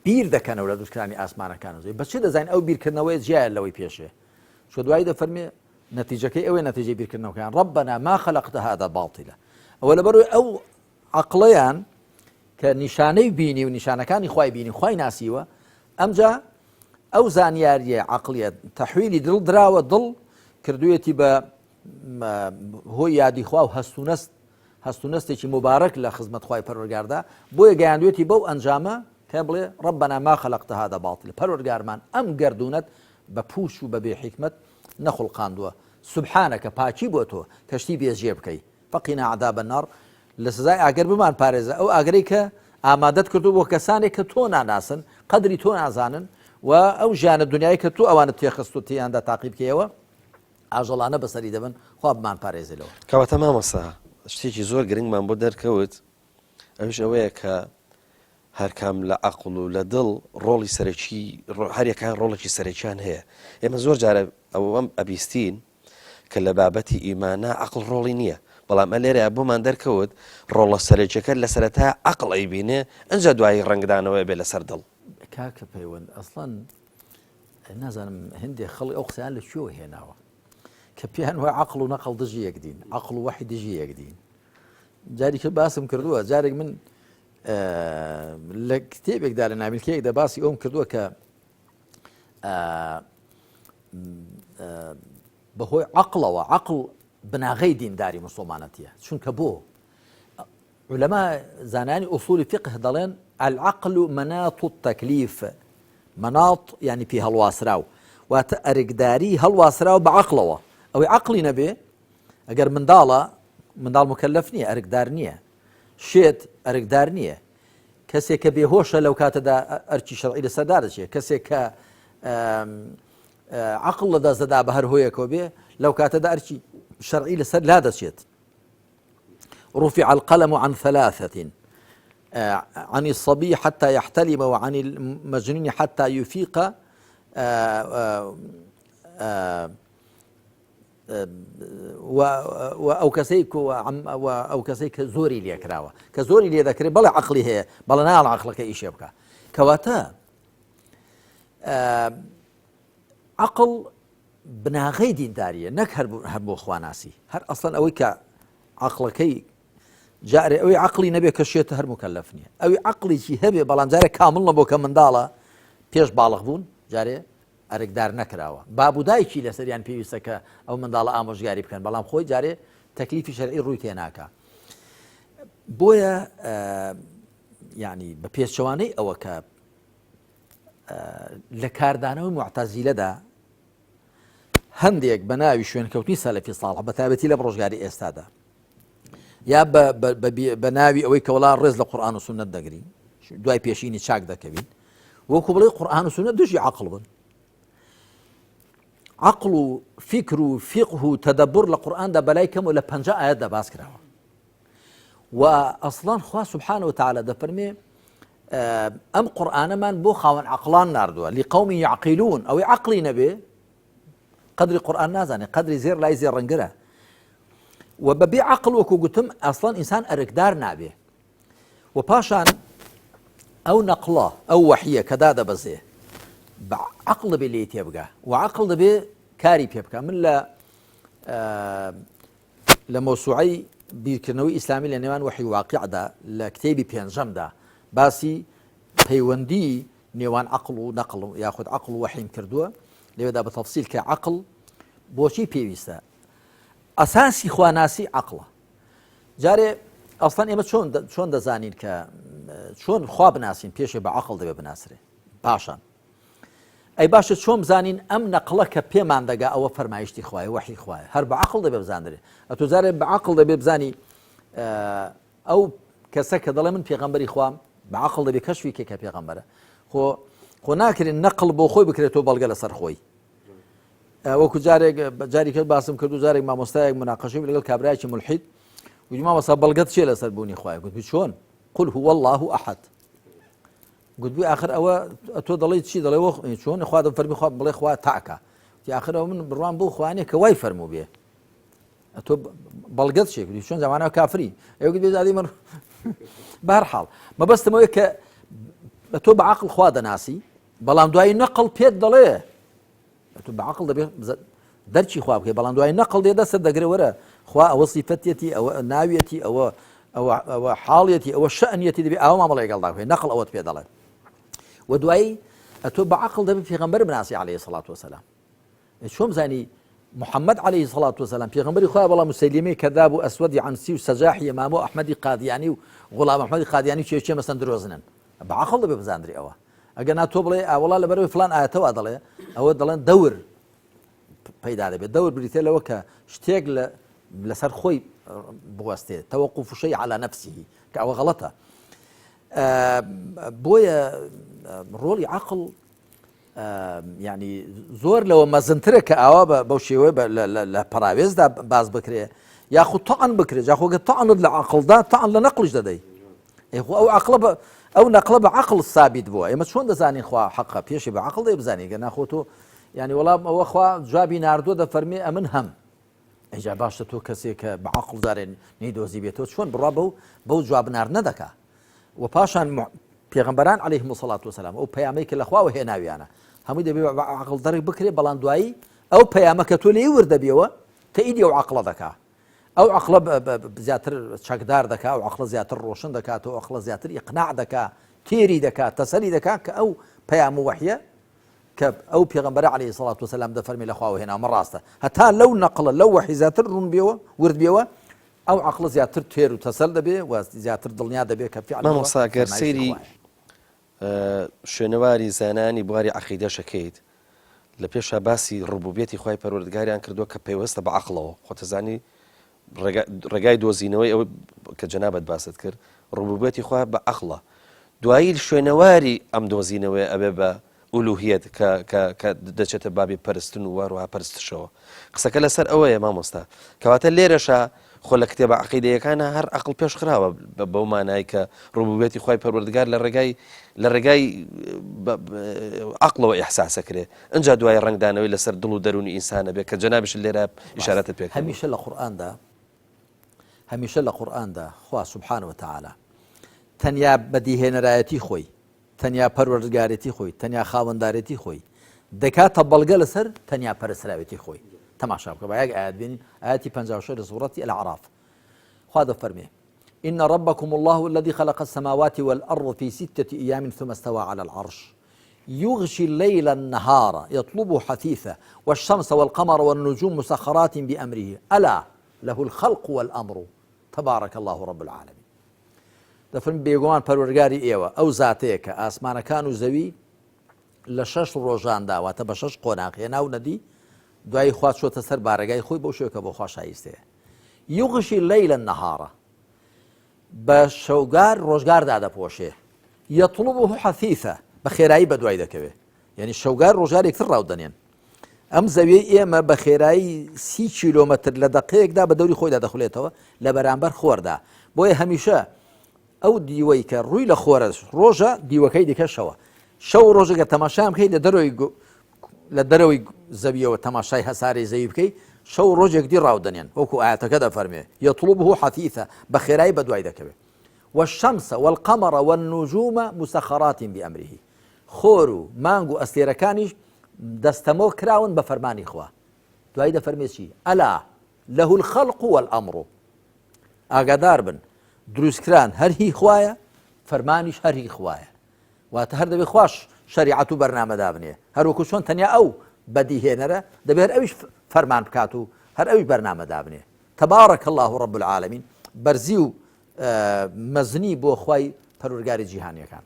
Speaker 2: بیر دەکەنەوە لە دروستکردنی ئاسمانەکان و زەوی بەس چی دەزانین ئەو بیرکردنەوەی جیایە لەوەی پێشێ شو دوایی دەفەرمێ نەتیجەکەی ئەوەی نەتیجەی بیرکردنەوەکەیان ربنا ما خلقت هذا باطلا ئەوە لەبەرەوەی ئەو عەقڵەیان کە نیشانەی بینی و نیشانەکانی خوای بینی خوای ناسیوە ئەمجا ئەو زانیاریە عەقڵیە تەحویلی دڵ دراوە دڵ کردوویەتی بە هۆی یادی خوا و هەستونەستێکی مبارەک لە خزمەت خوای پەروەردگاردا بۆیە گەیاندوێتی بەو ئەنجامە كابلي ربنا ما خلقت هذا باطل پروردگارمان ام گردونت بپوش و ببي حکمت نخل قاندوه سبحانك باچی بۆ تۆ کەشتی بێجێ بکەی فقنا عذاب النار لسزای ئاگەر بمان پارێزە ئەو ئاگەرەی کە ئامادەت کردو بۆ کەسانێک کە تۆ ناناسن قەدری تۆ نازانن و ئەو ژیانە دنیای کە تۆ ئەوانت تێخست و تێیاندا تاقی بکەیەوە ئاژەڵانە بەسەری دەبن خوا بمان پارێزێتەوە
Speaker 1: کەواتە مامۆستا شتێکی زۆر گرنگمان بۆ دەرکەوت ئەوش ئەوەیە کە هەرکام لە عەقڵ و لە دڵ ڕۆڵی سەرەکی هەریەکان ڕۆڵێکی سەرەکیان هەیە ئێمە زۆر جارە ئەوەم ئەبیستین کە لە بابەتی ئیمانە عەقڵ ڕۆڵی نییە بەڵام ئە لێرە بۆمان دەرکەوت ڕۆڵە سەرەکیەکە لە سەرەتا عەقڵ ئەیبینێ ئەنجا دوایی ڕەنگدانەوەی بێ لەسەر دڵ
Speaker 2: کاکە پەیوەند ئەسڵەن نازانم هەندێک خەڵی ئەو قسەیان لە کوێوە هێناوە کە پێیان وایە عەقڵ و نەقڵ دژی یەکدین عەقڵ و وەحی دژی یەکدین جارێکە باسم کردووە جارێک من لە کتێبێکدا لە ناویلکەیەکدا باسی ئەوم کردووە کە بەهۆی عەقڵەوە عەقڵ بناغەی دینداری موسڵمانەتیە چونکە بۆ علەما زانانی ئوسولی فقه دەڵێن العەقل مناط التەکلیف مناط یعنی پێ هەڵواسراو واتە ئەرکداری هەڵواسراو بە عەقڵەوە ئەوەی عەقڵی نەبێ ئەگەر منداڵ مکەلەف نییە ئەرکدار نییە شێت ئەرکدار نییە کەسێک کە بێهۆشە لەو کاتەدا ئەرکی شەرعی لەسەردا دەچێت کەسێک کە عەقڵ لەدەستدەدا بە هەر هۆیەکەوە بێ لەو کاتەدا ئەرکی شەرعی لەسەر لا دەچێت رفع القلم عن ثلاثة عن الصبي حتى يحتلم وعن المجنون حتى يفيق أو كسيك زوري لي كراوة كزوري لي ذكري بلا عقلي هي بلا نال عقلك إيش يبقى كواتا عقل بناغي ديندارية نك هربو اخواناسي هر اصلا اويك عقلكي جاري اوي عقلي نبي كشيت هر مكلفني اوي عقلي شي هبي بلان جاري كامل نبو كمنداله بيش بالغ بون جاري ارقدار نكراوه بابو دايشي لسر يعني بيوسك او منداله اموش جاري بكن بلام خوي جاري تكليف شرعي روي تيناكا بويا يعني ببيش شواني او ك لكاردانو معتزله دا هەندێک بە ناوی شوێنکەوتنی سەلەفی ساڵح بە تایبەتی لە ڕۆژگاری ئێستادا یا بە ناوی ئەوەی کە وەڵا ڕێز لە قورئان و سونەت دەگرین دوای پێشینی چاک دەکەوین وەکو بڵێ قورئان و سونەت دوژی عەقڵ بن عەقڵ و فیکر و فیقه و تەدەبر لە قورئاندا بەلای کەم و لە 50 ئاەتدا باس کراوە و ئەسڵان خوا سوبحانه وتعالى دەفەرمێ ئەم قورئانەمان بۆ خاوەن عەقڵان ناردووە لقەوم یعقیلون ئەوەی عەقڵی نەبێ قدر قرآن نازاني قدر زير لا يزير رنقره وببي عقل وكو قلتم اصلا انسان اركدار نابه وباشان او نقله او وحيه كداده بزيه بعقل بلي تيبقى وعقل بي كاري بيبقى من لا لموسوعي بكنوي اسلامي لنيوان وحي واقع دا لكتابي بينجم دا باسي بيوندي نيوان عقل ونقل ياخذ عقل وحي كردوه لێدا بە تەفسیل کە عەقڵ بۆچی پێویستە ئەساسی خواناسی عەقڵە جارێ ئەسڵان ئێمە چۆن دەزانین کە چۆن خوا بناسین پێشێ بە عەقڵ دەبێ بناسرێ پاشان ئەی باشە چۆن بزانین ئەم نەقڵە کە پێمان دەگا ئەوە فەرمایشتی خوایە وەحی خوایە هەر بە عەقڵ دەبێ بزاندرێ ئەتۆ جارێ بە عەقڵ دەبێ بزانی ئەو کەسە کە دەڵێ من پێغەمبەری خوام بە عەقڵ دەبێ کەشفی کە پێغەمبەرە خۆ ناکرێن نەقڵ بۆ خۆی بکرێتەوە بەڵگە لەسەر خۆی وەکو جارێک کرد باسم کرد و جارێک مامۆستایەک مناقەشەی لەگەڵ کابرایەکی مولحید وتی مامۆستا بەڵگەت چییە لەسەر بوونی خوایە گوتبی چۆن قل هو الله ئەحەد گوتبی ئاخر ئەوە تۆ دەڵێ چی دەڵێ چۆن خوا دەفەرمی خوا بڵێ خوا تاکە تی ئاخر ئەوە من بڕوان بۆ خوانێ کە وای فەرموو بێ ئەتۆ بەڵگەت چێ گوتی چۆن زەمانە کافری ئەوە گوتبی زادی من بەهەرحاڵ مەبەستمەوەیە کە تۆ بە عەقڵ خوا دەناسی بەڵام دوای نەقڵ پێت دەڵێ تو بعقل دەبێ دەرچی خوا بکەی بەڵام دوای نەقڵ دێ دەستت دەگرێ وەرە خوا ئەوە سیفەتێتی ئەوە ناویەتی ئەوە حاڵیەتی ئەوە شەئنیەتی دەبێ ئەوە مامەڵێ لەگەڵدا بکەی نەقڵ ئەوەت پێ دەڵێ و دوایی ئەتۆ بە عەقڵ دەبێ پێغەمبەر بناسی عەلەیهی سەڵات وسەلام چۆن بزانی محەممەد عەلەیهی سەڵات وسەلام پێغەمبەری خوا بەڵام موسەیلمەی کەذاب و ئەسوەدی عنسی و سەجاحی مامۆ ئەحمەدی قادیانی و غوڵام ئەحمەدی قادیانی چێ مەسەن درۆزنن بە عەقڵ دەبێ بزاندری ئەوە ئەگەر نا تۆ بڵێ ئاوەڵا لەبەرەوەی فلان ئاەتەوە دەڵێ ئەوە دەڵێن دەور پەیدا دەبێت دەور بریتێ لەوە کە شتێک لەسەر خۆی بوەستێت تەوەقوف شەی عەلا نەفسیهی کە ئەوە غەڵەتە بۆیە ڕۆڵی عەقڵ یعنی زۆر لەوە مەزنترە کە ئاوا بەو شێوەیە لە پەراوێزدا باز بکرێ یاخود تەعن بکرێت جاخۆگە تەعنت لە عەقڵدا تەعن لە نەقڵش دەدەی ئەو عەقڵە ئەو نەقڵە بە عەقڵ سابیت بووە ئێمە چۆن دەزانین خوا حەقە پێشی بە عەقڵ دەی بزانین گە ناخۆ تۆ یعنی وەڵام ئەوە خوا جوابی ناردووە دەفەرمێ ئەمن هەم ئەیجا باشە تۆ کەسێک کە بە عەقڵ دارێن نەیدۆزی بێتەوە چۆن بڕوا بەو جواب ناردنە دەکا و پاشان پێغەمبەران عەلەیهیمو سەڵات وسەلام ئەو پەیامەی کە لە خواوە هێناویانە هەمووی دەبێ بە عەقڵ دەرک بکرێ بەڵام دوایی ئەو پەیامە کە تۆ لێی وردەبێەوە تەئیدی ئەو عەقڵە دەکا ئەو عەقڵە زیاتر چەکدار دەکا ئەو عەقڵە زیاتر ڕۆشن دەکات ئەو عەقڵە زیاتر ئیقناع دەکا تێری دەکات تەسەلی دەکات کە ئەو پەیام و وەحیە کە ئەو پێغەمبەر عەلەیهی سەڵات وسەلام دەفەرمێ لە خواوە هێناوە ڕاستە هەتا لەو نەقڵە لەو وەحی زیاتر ڕوون بێەوە ورد بێەوە ئەو عەقڵە زیاتر تێر و تەسەل دەبێ و زیاتر دڵنیا دەبێت کە
Speaker 1: مامۆستا گەر سەیری شوێنەواری زانانی بواری عەقیدەشەکەیت لە پێشا باسی ڕوبوبیەتی خوای پەروەردگاریان کردووە کە پەیوەستە بە عەقڵەوە خۆتەزانی ڕێگای دۆزینەوەی ئەوە کە جەنابەت باست کرد ڕوبوبیەتی خوا بە عەقڵە دوایی شوێنەواری ئەم دۆزینەوەی ئەبێ بە ئولوهیەت کە دەچێتە بابی پەرستن و واروها پەرستشەوە قسەکە لەسەر ئەوەیە مامۆستا کەواتە لێرەشە خۆ لە کتێبە عەقیدەیەکانە هەر عەقڵ پێش خراوە بەو مانای کە ڕوبوبیەتی خوای پەروەردگار لە ڕێگای عەقڵەوە ئیحساسەکرێ ئەنجا دوای ڕنگدانەوەی لەسەر دڵ و دەرونی ئینسانە بێت کە جەنابش لێرە ئیشارەتە پێ
Speaker 2: هەمیشە لە قورئاندا خوا سوبحانەوە وتەعالە تەنیا بەدیهێنەرایەتی خۆی تەنیا پەروەردگارێتی خۆی تەنیا خاوەندارێتی خۆی دەکاتە بەڵگە لەسەر تەنیا پەرستراوێتی خۆی تەماشا بکە با یەک ئاەت بینین ئاەتی 56 لە سوورەتی الأعراف خوا دەفەرمێ إن ربكم الله الذي خلق السماوات والأرض في 6 أيام ثم استوى على العرش يغشي الليل النهار يطلبه حثيثا والشمس والقمر والنجوم مسخرات بأمره ألا له الخلق والأمر تبارك الله رب العالمين دەفرم بێگومان پەروەردگاری ئێوە ئەو زاتەیە کە ئاسمانەکان و زەوی لە 6 ڕۆژاندا واتە بە 6 قۆناغ هێنا و نەدی دوای خوا چۆتە سەر بارەگای خۆی بەو شوێکە بۆ خوا شایستەیە یوغشی اللەیل النەهارە بە شەوگار ڕۆژگاردا دەپۆشێ یەطلبه حەثیثە بە خێرایی بە دوای دەکەوێ یعنی شەوگار ڕۆژگار یەکتر ڕاودەنێن ئەم زەویەی ئێمە بە خێرایی 30 کیلۆمەتر لە دەقەیەکدا بە دەوری خۆیدا دەخولێتەوە لە بەرامبەر خۆردا بۆیە هەمیشە ئەو دیوەی کە ڕووی لە خۆرە ڕۆژە دیوەکەی دیکەشەوە شەو ڕۆژێکە تەماشام بکەیت لە دەرەوەی زەویەوە تەماشای هەساری زەوی بکەیت شەو ڕۆژێک دی ڕاودەنێن وەکو ئاەتەکە دەفەرمێ یەطلبه حەثیثە بە خێرایی بە دوای دەکەوێت والشمس والقمر والنجوم مسخرات بأمره خۆر و مانگ و ئەستێرەکانیش دەستەمۆ کراون بە فەرمانی خوا دوای دەفەرمێ چی ئەلا له الخلق والأمر ئاگادار بن دروستکران هەر هی خوایە فەرمانیش هەر هی خوایە واتە هەر دەبێ خوش شریعەت و بەرنامەدا بنێ هەروەکو چۆن تەنیا ئەو بەدیهێنەرە دەبێت ئەویش فەرمان بکات و هەر ئەویش بەرنامەدا بنێ تبارك الله رب العالمين بەرزی و مەزنی بۆ خوای پەروەردگاری جیهانیەکان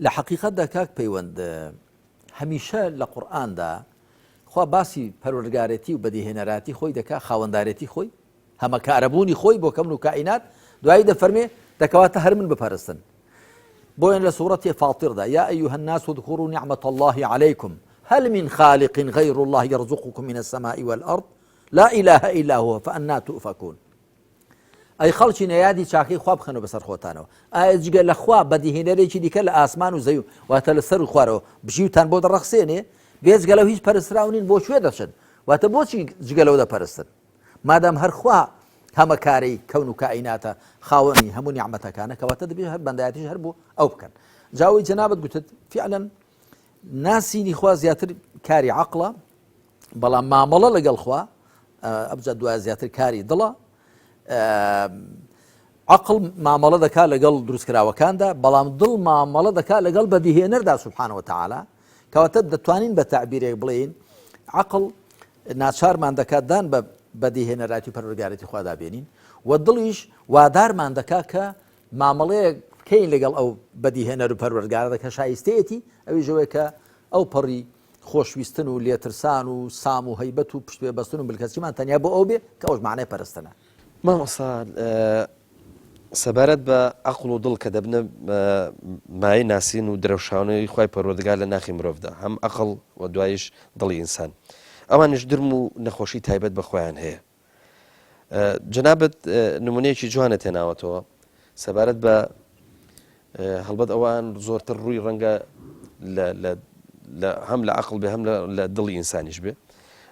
Speaker 2: لە حەقیقەتدا کاک پەیوەند هەمیشە لە قورئاندا خوا باسی پەروەردگارێتی و بەدیهێنەراتی خۆی دەکا خاوەندارێتی خۆی هەمەکارەبوونی خۆی بۆ کەون و کائینات دوایی دەفەرمێ دەکەواتە هەر من بپەرستن بۆیان لە سوورەتی فاطردا یا أيها الناس اذكروا نعمة الله عليكم هل من خالق غير الله يرزقكم من السماء والأرض لا إله إلا هو فأنا تؤفكون ئەی خەڵکی نەیادی چاکەی خوا بخەنەوە بەسەر خۆتانەوە ئایا جگە لە خوا بەدیهێنەرێکی دیکە لە ئاسمان و زەوی واتە لەسەر و خوارەوە بژیوتان بۆ دەڕەخسێنێ بێجگە لەو هیچ پەرستراونین بۆ کوێ دەچن واتە بۆچی جگە لەو دەپەرستن مادام هەر خوا هەمەکارەی کەون و کائیناتە خاوەنی هەموو نیعمەتەکانە کەواتە دەبێت هەر بەندایەتیش هەر بۆ ئەو بکەن جاوی جەنابەت گوتت فعلا ناسینی خوا زیاتر کاری عەقڵە بەڵام مامەڵە لەگەڵ خوا ئەبجە دوای زیاتر کاری دڵە عەقڵ مامەڵە دەکا لەگەڵ دروستکراوەکاندا بەڵام دڵ مامەڵە دەکا لەگەڵ بەدیهێنەردا سوبحانەوە وتەعالە کەواتە دەتوانین بە تعبیرێک بڵێین عەقڵ ناچارمان دەکات دان بە بەدیهێنەراتی و پەروەردگارێتی خوادا بێنین و دڵیش وادارمان دەکا کە مامەڵەیەک بکەین لەگەڵ ئەو بەدیهێنەر و پەروەردگارە کە شایستەیەتی ئەوی ژەوەی کە ئەو پەڕی خۆشویستن و لێترسان و سام و هەیبەت و پشتێ بەستن و بلکەسیمان تەنیا بۆ ئەو بێ کە ئەوش معنای پەرستنە
Speaker 1: مامۆستا سەبارەت بە عەقڵ و دڵ کە دەبنە مای ناسین و درەوشانەی خوای پەروەردگار لە ناخی مرۆڤدا هەم عەقڵ و دوایش دڵی ئینسان ئەوانش درم و نەخۆشی تایبەت بە خۆیان هەیە جەنابەت نمونەیەکی جوانە تێناوەتەوە سەبارەت بە هەڵبەت ئەوان زۆرتر ڕووی ڕەنگە هەم لە عەقڵ بێ هەم لە دڵی ئینسانیش بێ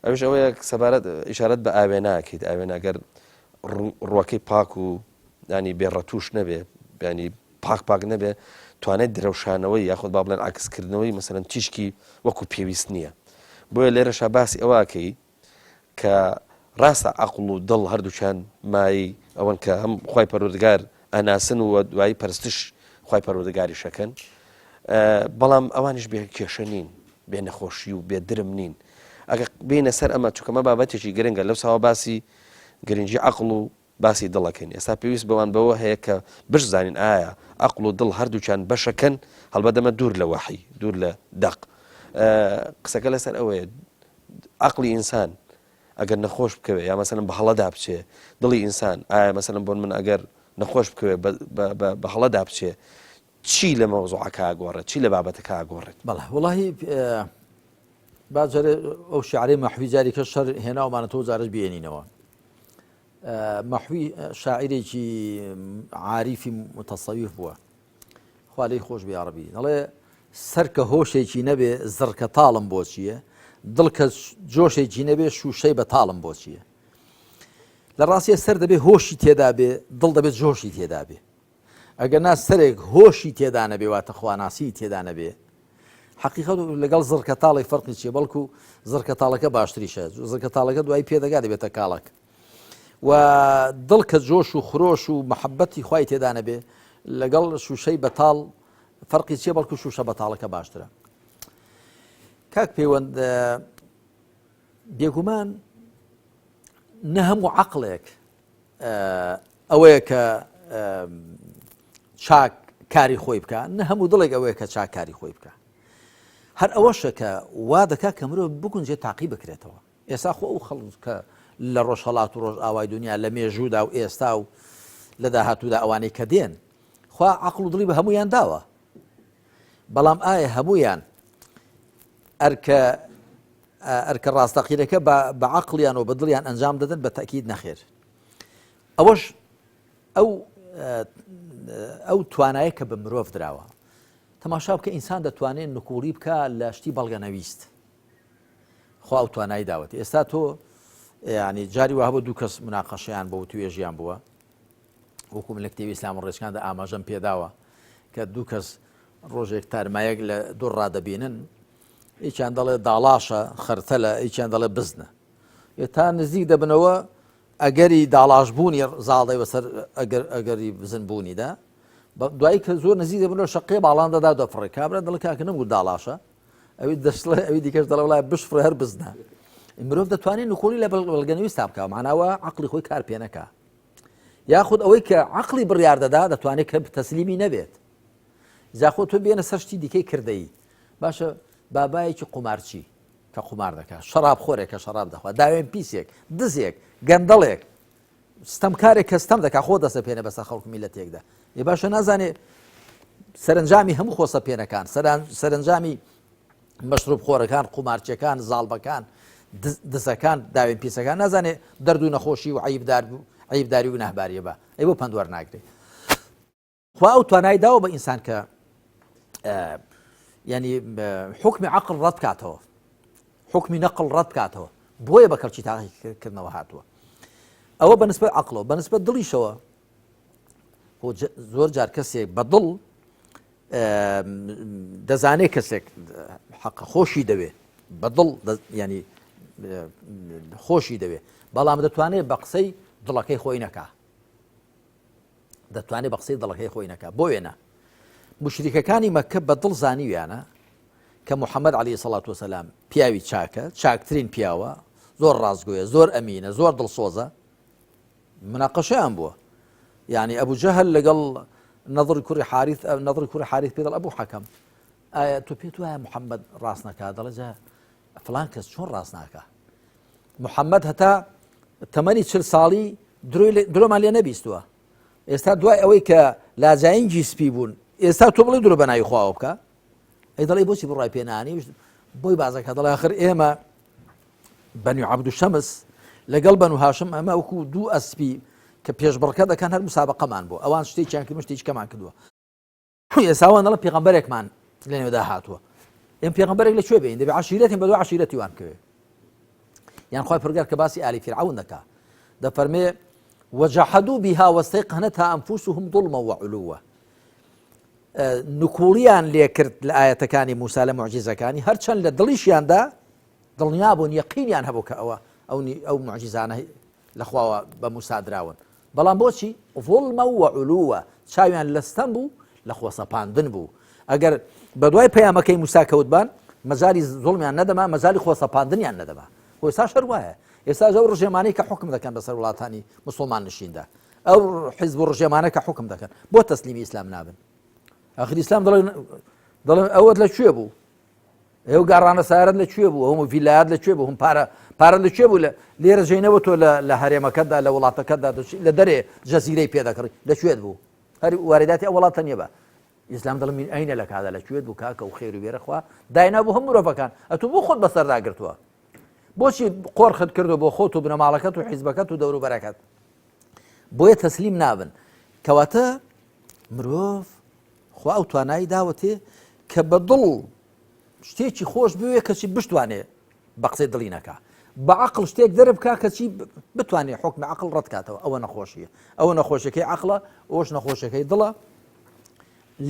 Speaker 1: ئەوش ئەوەیە سەبارەت ئیشارەت بە ئاوێناکەیت ئاوێناگەر ڕووەکەی پاک و ینی بێڕەتوش نەبێ ینی پاک نەبێ توانێت درەوشانەوەی یاخود با بڵێن عکسکردنەوەی مەسەلەن تیشکی وەکو پێویست نییە بۆیە لێرەشا باسی ئەوەکەی کە ڕاستە عەقڵ و دڵ هەردووچیان مای ئەوەن کە هەم خوای پەروەردگار ئەناسن و دوایی پەرستش خوای پەروەردگاری شەکەن بەڵام ئەوانیش بێ کێشە نین بێ نەخۆشی و بێدرم نین ئەگە بینە سەر ئەمە چکەمە بابەتێکی گرنگە لەو ساوە باسی گرنگی عقڵ و باسی دڵەکەین ئێستا پێویست بەوان بەوە هەیە کە بشزانین ئایا عقڵ و دڵ هەردووچیان بەشەکەن هەڵبەدەمە دوور لە وەحی دوور لە دەق قسەکە لەسەر ئەوەیە عقلی ئینسان ئەگەر نەخۆش بکەوێت یا مەسەلەن بە هەڵەدا بچێ دڵی ئینسان ئایا مەسەلەن بۆن من ئەگەر نەخۆش بکەوێت بە هەڵەدا بچێ چی لە مەوزوعەکە ئاگۆڕێت چی لە بابەتەکە ئاگۆڕێت
Speaker 2: بەڵێ وڵی باجارێ ئەو شعرەی مەحوی جاری کە شەر هێناومانەتەوە جارش بێنینەوە مەحوی شاعیرێکی عاریفی متەسەویف بووە خوا لێی خۆش بێ عەرەبی دەڵێ سەر کە هۆشێکی نەبێ زڕکە تاڵم بۆ چییە دڵ کە جۆشێکی نەبێ شوشەی بە تاڵم بۆ چییە لە ڕاستیە سەر دەبێ هۆشی تێدا بێ دڵ دەبێت جۆشی تێدا بێ ئەگەر نا سەرێک هۆشی تێدا نەبێ واتە خواناسی تێدا نەبێ حقیقەت لەگەڵ زڕکە تاڵی فەرقی چیە بەڵکو زڕکە تاڵەکە باشتریشە زڕکە تاڵەکە دوای پێدەگا دەبێتە کاڵک و دڵ کە جۆش و خرۆش و محەبەتی خوای تێدا نەبێ لەگەڵ شوشەی بەتاڵ فەرقی چیە بەڵکو شوشە بەتاڵەکە باشترە کاک پەیوەند بێگومان نە هەموو عەقڵێک ئەوەیە کە چاک کاری خۆی بکە نە هەموو دڵێک ئەوەیە کە چاک کاری خۆی بکە هەر ئەوەشە کە وا دەکات کە مرۆڤ بگونجێت تاقی بکرێتەوە ئێستا خۆ ئەو خەڵک کە لە ڕۆژهەڵات و ڕۆژ ئاوای دنیا لە مێژوودا و ئێستا و لە داهاتوودا ئەوانەی کە دێن خوا عەقڵ و دڵی بە هەمویان داوە بەڵام ئایا هەمویان ئەرکە ڕاستەقینەکە بە عەقڵیان و بە دڵیان ئەنجام دەدەن بە تەکید نەخێر ئەوەش ئەو توانایە کە بە مرۆڤ دراوە تەماشا بکە ئینسان دەتوانێت نکوڵی بکە لە شتی بەڵگەنەویست خوا ئەو توانایی داوەتی ئێستا تۆ یعنی جاری وهابە دوو کەس مناقەشەیان بۆ توێژیان بووە وەکوم لە کتێبی ئیسلام و ڕێژەکاندا ئاماژەم پێداوە کە دوو کەس ڕۆژێک تارمایەک لە دوور ڕادەبینن هیچیان دەڵێ داڵاشە خەرتەلە هیچیان دەڵێ بزنە تا نزیک دەبنەوە ئەگەری داڵاشبوونی زاڵدەی بەسەر ئەگەری بزنبوونیدا دوایی کە زۆر نزیک دەبنەوە شەقێ باڵان دەدا دەفڕێ کابرا دڵ کاکە نەبوو داڵاشە ئەوی دەشڵێ ئەوی دیکەش دەڵێ وڵای بشفڕێ هەر بزنە مرۆڤ دەتوانێت نکوڵی لە بەڵگەنەویستا بکە معناوە عەقڵی خۆی کار پێ نەکا یاخود ئەوەی کە عەقڵی بڕیار دەدا دەتوانێت کە تەسلیمی نەبێت زاخۆ تۆ بێنە سەر شتی دیکەی کردەیی باشە بابایەکی قومارچی کە قومار دەکات شەراب خۆرێک کە شەراب دەخوات داوێن پیسێک دزێک گەندەڵێک ستەمکارێک کە ستەم دەکات خۆ دەستە پێێنە بەسەر خەڵک میلەتێکدا ێ باشە نازانێ سەرنجامی هەموو خۆسە پێنەکان سەرنجامی مەشروب خۆرەکان قومارچیەکان زاڵبەکان دزەکان داوێن پیسەکان نازانێ دەرد و نەخۆشی و عیبداری و نەهباریە بە ئەی بۆ پند وەرناگرێت خوا ئەو توانای داوە بە ئینسان کە ینی حکمی عەقڵ ڕەت بکاتەوە حکمی نەقڵ ڕەت بکاتەوە بۆیە بە کەڵکی تاقیکردنەوە هاتووە ئەوە بەنسبەت عەقڵەوە بەنسبەت دڵیشەوە زۆر جار کەسێک بە دڵ دەزانێت کەسێک حەقە خۆشی دەوێت بە دڵ ینی خۆشی دەوێت بەڵام دەتوانێت بە قسەی دڵەکەی خۆی نەکا دەتوانێت بە قسەی دڵەکەی خۆی نەکا بۆ وێنە مشریکەکانی مەکە بە دڵ زانیویانە کە محەممەد عەلەیهی سەڵات وسەلام پیاوی چاکە چاکترین پیاوە زۆر ڕازگۆیە زۆر ئەمینە زۆر دڵسۆزە مناقەشەیان بووە یعنی ئەبوو جەهل لەگەڵ نەضری کوڕی حارث پێ دەڵ ئەبوو حەکەم ئایا تۆ پێت وایە محەممەد ڕاست نەکا دەڵێ جا فڵان کەس چۆن ڕاست ناکە محەممەد هەتا تەمەنی 40 ساڵی درۆمان لێ نەبیستووە ئێستا دوای ئەوەی کە لاجاینجی سپی بوون ئێستا تۆ بڵێ درۆ بەناوی خواوە بکە ئەی دەڵێ بۆچی بڕای پێنانی بۆی بازەکە دەڵێ آخر ئێمە بەنی عەبدوشەمس لەگەڵ بەنو هاشم ئەمە وەکو دوو ئەسپی کە پێشبڕکە دەکەن هەر مسابقەمان بۆ ئەوان شتێکیان کرد شتێکمان کردووە ئێساوان دەڵێ پێغەمبەرێکمان لێنێدا هاتووە ئێمە پێغەمبەرێک لەکوێ بین دەبێ عەشیرەتین بە دوو عەشیرەتی وان کەوێ یان خوای پەروەردگار کە باسی ئالی فیرعەون دەکا دەفەرمێ وجحدوا بها واستيقنتها أنفسهم ظلما وعلوا نکوڵیان لێ کرد لە ئاەتەکانی موسا لە موعجیزەکانی هەرچەند لە دڵیشیاندا دڵنیابوون یەقینیان هەبوو کە ئەو موعجیزانە لەخواوە بە موسا دراون بەڵام بۆچی ظلما وعلوا چاویان لەستەم بوو لە خۆسەپاندن بوو ئەگەر بە دوای پەیامەکەی موسا کەوتبان مەجای زوڵمیان نەدەما مەجای خۆسەپاندنیان نەدەما بۆ ئێستا شەر وایە ئێستا ئەو ڕژێمانەی کە حکم دەکەن بەسەر وڵاتانی مسلمان نشیندا ئەو حیزب و ڕژێمانە کە حکم دەکەن بۆ تەسلیمی ئیسلام نابن ئاخر ئیسلام دەڵێن ئەوەت لەکوێ بوو ئێوە گاڕانە سارەت لەکوێ بوو هەموو ڤیلایەت لەکوێ بوو هەم پارە لەکوێ بوو لێرە ژینەوە تۆ لە هەرێمەکەتدا لە وڵاتەکەتدا لە دەرێ جەزیرەی پێدەکڕی لەکوێت بوو هەر وارداتی ئەو وڵاتە نییە بە ئیسلام دەڵێ من ئەینە لە کادا لەکوێت بوو کاکە و خێر و وێرەخوا داینا بوو هەموو مرۆڤەکان ئەتوو بۆ خۆت بەسەرداگرتووە بۆچی قۆرخت کردو بۆ خۆت و بنەماڵەکەت و حیزبەکەت و دەوروبەرەکەت بۆیە تەسلیم نابن کەواتە مرۆڤ خوا ئەو توانایی داوەتێ کە بە دڵ شتێکی خۆش بوێ کەچی بشتوانێ بە قسەی دڵی نەکا بە عەقڵ شتێک دەرە بکا کەچی بتوانێ حکمی عەقڵ ڕەتکاتەوە ئەوە نەخۆشیە ئەوە نەخۆشیەکەی عەقڵە ئەوەش نەخۆشیەکەی دڵە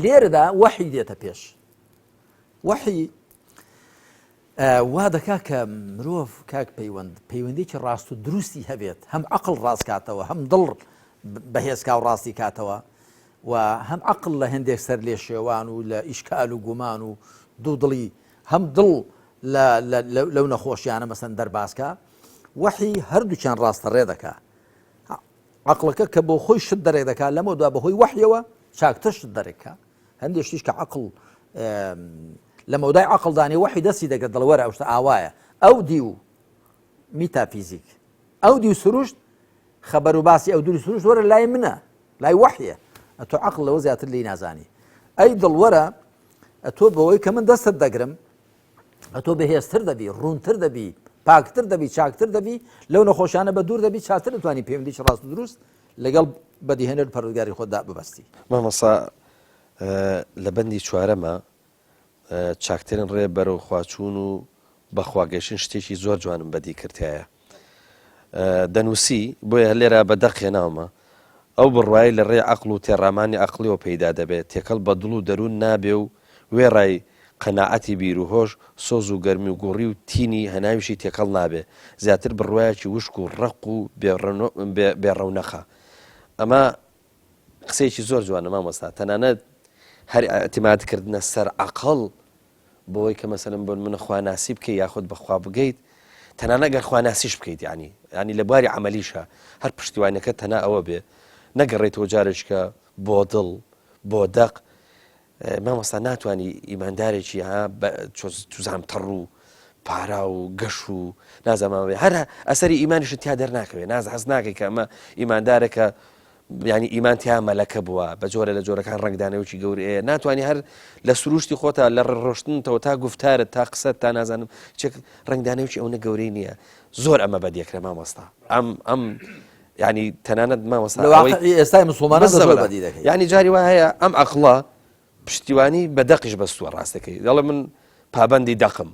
Speaker 2: لێرەدا وەحی دێتە پێش وەحی وا دەکا کە مرۆڤ کاک پەیوەندێکی ڕاست و دروستی هەبێت هەم عەقڵ ڕاست کاتەوە هەم دڵ بەهێزکا و ڕاستی کاتەوە و هەم عەقڵ لە هەندێک سەر لێ شێوان و لە ئیشکال و گومان و دوو دڵی هەم دڵ لەو نەخۆشیانە مەسەن دەرباسکە وەحی هەردووچیان ڕاستە ڕێ دەکا عەقڵەکە کە بۆ خۆی شت دەرێک دەکا لەمە دوا بەهۆی وەحیەوە چاکتر شت دەرێککە هەندێک شتیش کە عەقڵ لە مەودای عەقڵدانی وەحی دەستی دەکات دڵوەرە ئەو شتە ئاوایە ئەو دی و میتافیزیک ئەو دی و سروشت خەبەر و باسی ئەو دووری سروشت وەرە لای منە لای وەحیە ئەتۆ عەقڵ لەوە زیاتر لی نازانی ئەی دڵوەرە ئەتۆ بەوەی کە من دەستت دەگرم ئەتۆ بەهێزتر دەبی ڕوونتر دەبی پاکتر دەبی چاکتر دەبی لەو نەخۆشانە بە دوور دەبی چاکتر دەتوانی پەیوەندیی ڕاست و دروست لەگەڵ بەدیهێنەر پەروەردگاری خۆتدا ببەستی
Speaker 1: مامۆستا لە بەندی چوارەمە چاکترین ڕێ بەرەو خواچوون و بەخواگەشتن شتێکی زۆر جوانم بەدی کردایە دەنووسی بۆیە لێرە بە دەقێناومە ئەو بڕوایی لە ڕێ عەقڵ و تێڕامانی عەقڵیەوە پەیدا دەبێت تێکەڵ بە دڵ و دەروون نابێ و وێڕای قەناعەتی بیر و هۆش سۆز و گەرمی و گوڕی و تینی هەناویشی تێکەڵ نابێ زیاتر بڕوایەکی وشک و ڕق و بێڕەونەخە ئەمە قسەیەکی زۆر جوانە مامۆستا تەنانەت هەر ئەتیمادکردنە سەر عەقڵ بۆی کە مەسەلەن بۆن منە خواناسی بکەیت یاخود بەخوا بگەیت تەنانە گەر خواناسیش بکەیت ینی لە بواری عەمەلیشە هەر پشتیوانەکە تەنا ئەوە بێ نەگەڕێتەوە جارێککە بۆ دڵ بۆ دەق مامۆستا ناتوانانی ئیماندارێکی توزانتەڕ و پارا و گەش و نازەماوێ هەر ئەسەری ئیمانیشت تیا دەرناکەوێت ناز حەز ناکەی کە ئەمە ئیماندارێکە ینی ئیمان تیا مەلەکە بووە بە جۆرە لە جۆرەکان ڕنگدانەوەی گەورەیە ناتوانانی هەر لە سروشتی خۆتە لە ڕۆشتنەوە تا گفتارت تا قسەت تا نازانم چێک ڕنگدانەوەی ئەوە گەورەی نییە زۆر ئەمە بەدیەکرا مامۆستا ئەم ینی تەنانەت مامۆستا
Speaker 2: ئێستای مسلمانە زۆر بەدی دەکەی
Speaker 1: ینی جاری وا هەیە ئەم عەقڵە پشتیوانی بە دەقیش بەستووە ڕاستەکەی دەڵێ من پابەندی دەقم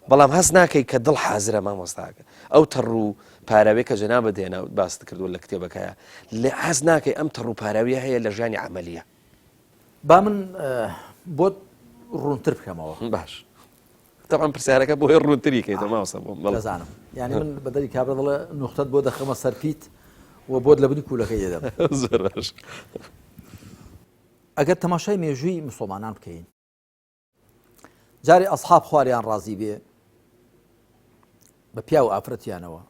Speaker 1: بەڵام هەست ناکەی کە دڵ حازرە مامۆستاکە ئەو تەڕ و پاراوی کە جەنابە دێنا باست کردووە لە کتێبەکەیە لێ حەز ناکەی ئەم تەڕ و پاراویە هەیە لە ژیانی عەمەلیە
Speaker 2: با من بۆت ڕوونتر بکەمەوە
Speaker 1: باش تەمان پرسیارەکە بۆ هۆی ڕوونتری کەیتە مامۆستا
Speaker 2: دەزانم یعنی من بەدەری کابرا دەڵێ نوختەت بۆ دەخەمە سەرپیت و بۆت لە بنی کوولەکەی دەدەم
Speaker 1: زۆر باش
Speaker 2: ئەگەر تەماشای مێژووی مسلمانان بکەین جاری ئەسحاب خواریان ڕازی بێ بە پیا و ئافرەتیانەوە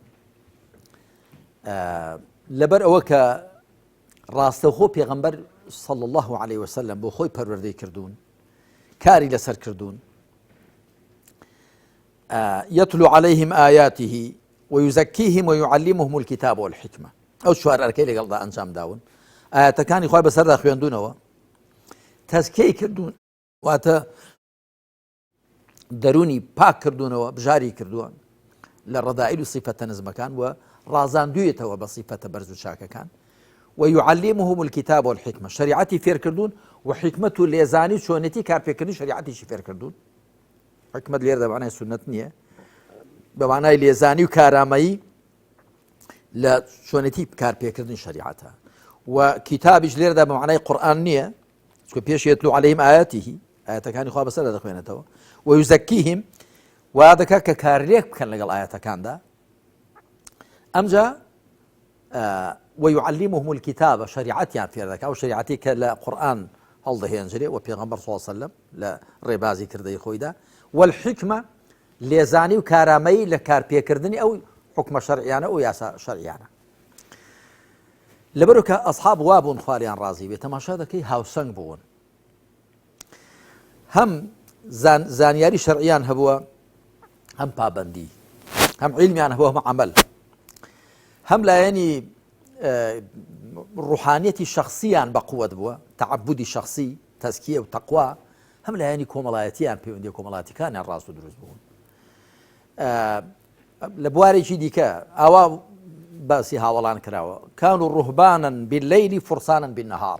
Speaker 2: لەبەر ئەوە کە ڕاستەوخۆ پێغەمبەر صلی الله عليه وسلم بۆ خۆی پەروەردەی کردوون کاری لەسەر کردوون يتلو عليهم آياته ويزكيهم ويعلمهم الكتاب والحكمة ئەو چوار ئەرکەی لەگەڵدا ئەنجام داون ئاەتەکانی خوای بەسەردا خوێندوونەوە تەزکیەی کردوون واتە دەرونی پاک کردوونەوە بژاری کردووە لە ڕەدائیل و سیفەتە نزمەکان و ڕازاندوویەتەوە بە سیفەتە بەرز و چاکەکان ويعلمهم الكتاب والحكمة شریعەتی فێر کردوون و حکمت و لێزانی و چۆنێتی کارپێکردنی شریعەتیشی فێر کردوون حکمت لێرە بەمانای سونەت نییە بەمانای لێزانی و کارامەیی لە چۆنێتی کارپێکردنی شریعەتە و کتابیش لێرەدا بەمانای قورئان نییە چکە پێش يتلو عليهم آياته ئاەتەکانی خوا بەسەردا دەخوێنێتەوە ويزكيهم وا دەکا کە کارلێک بکەن لەگەڵ ئاەتەکاندا ئەمجا ويعلمهم الكتاب شریعەتیان فێر دەکا و شریعەتی کە لە قورئان هەڵدەهێنجرێ و پێغەمبەر صلی الله عليه وسلم لە ڕێبازی کردەی خۆیدا والحکمە لێزانی و کارامەی لە کارپێکردنی ئەو حکمە شەرعیانە و یاسا شەرعیانە. لەبەرەوە کە ئەسحاب وا بوون خواریان ڕازی بێت تەماشا دەکەی هاوسەنگ بوون، هەم زانیاری شەرعیان هەبووە، هەم پابەندی، هەم عیلمیان هەبووە، هەم عەمەل، هەم لایەنی ڕوحانیەتی شەخصیان بە قووەت بووە، تەعەبودی شەخصی، تەزکیە و تەقوا، هەم لایەنی کۆمەڵایەتیان پەیوەندی کۆمەڵایەتیەکانیان ڕاست و دروست بوون. لە بوارێکی دیکە ئاوا باسی هاوڵان کراوە، کانوا ڕوهبانا باللەیلی فرسانا بالنەهار،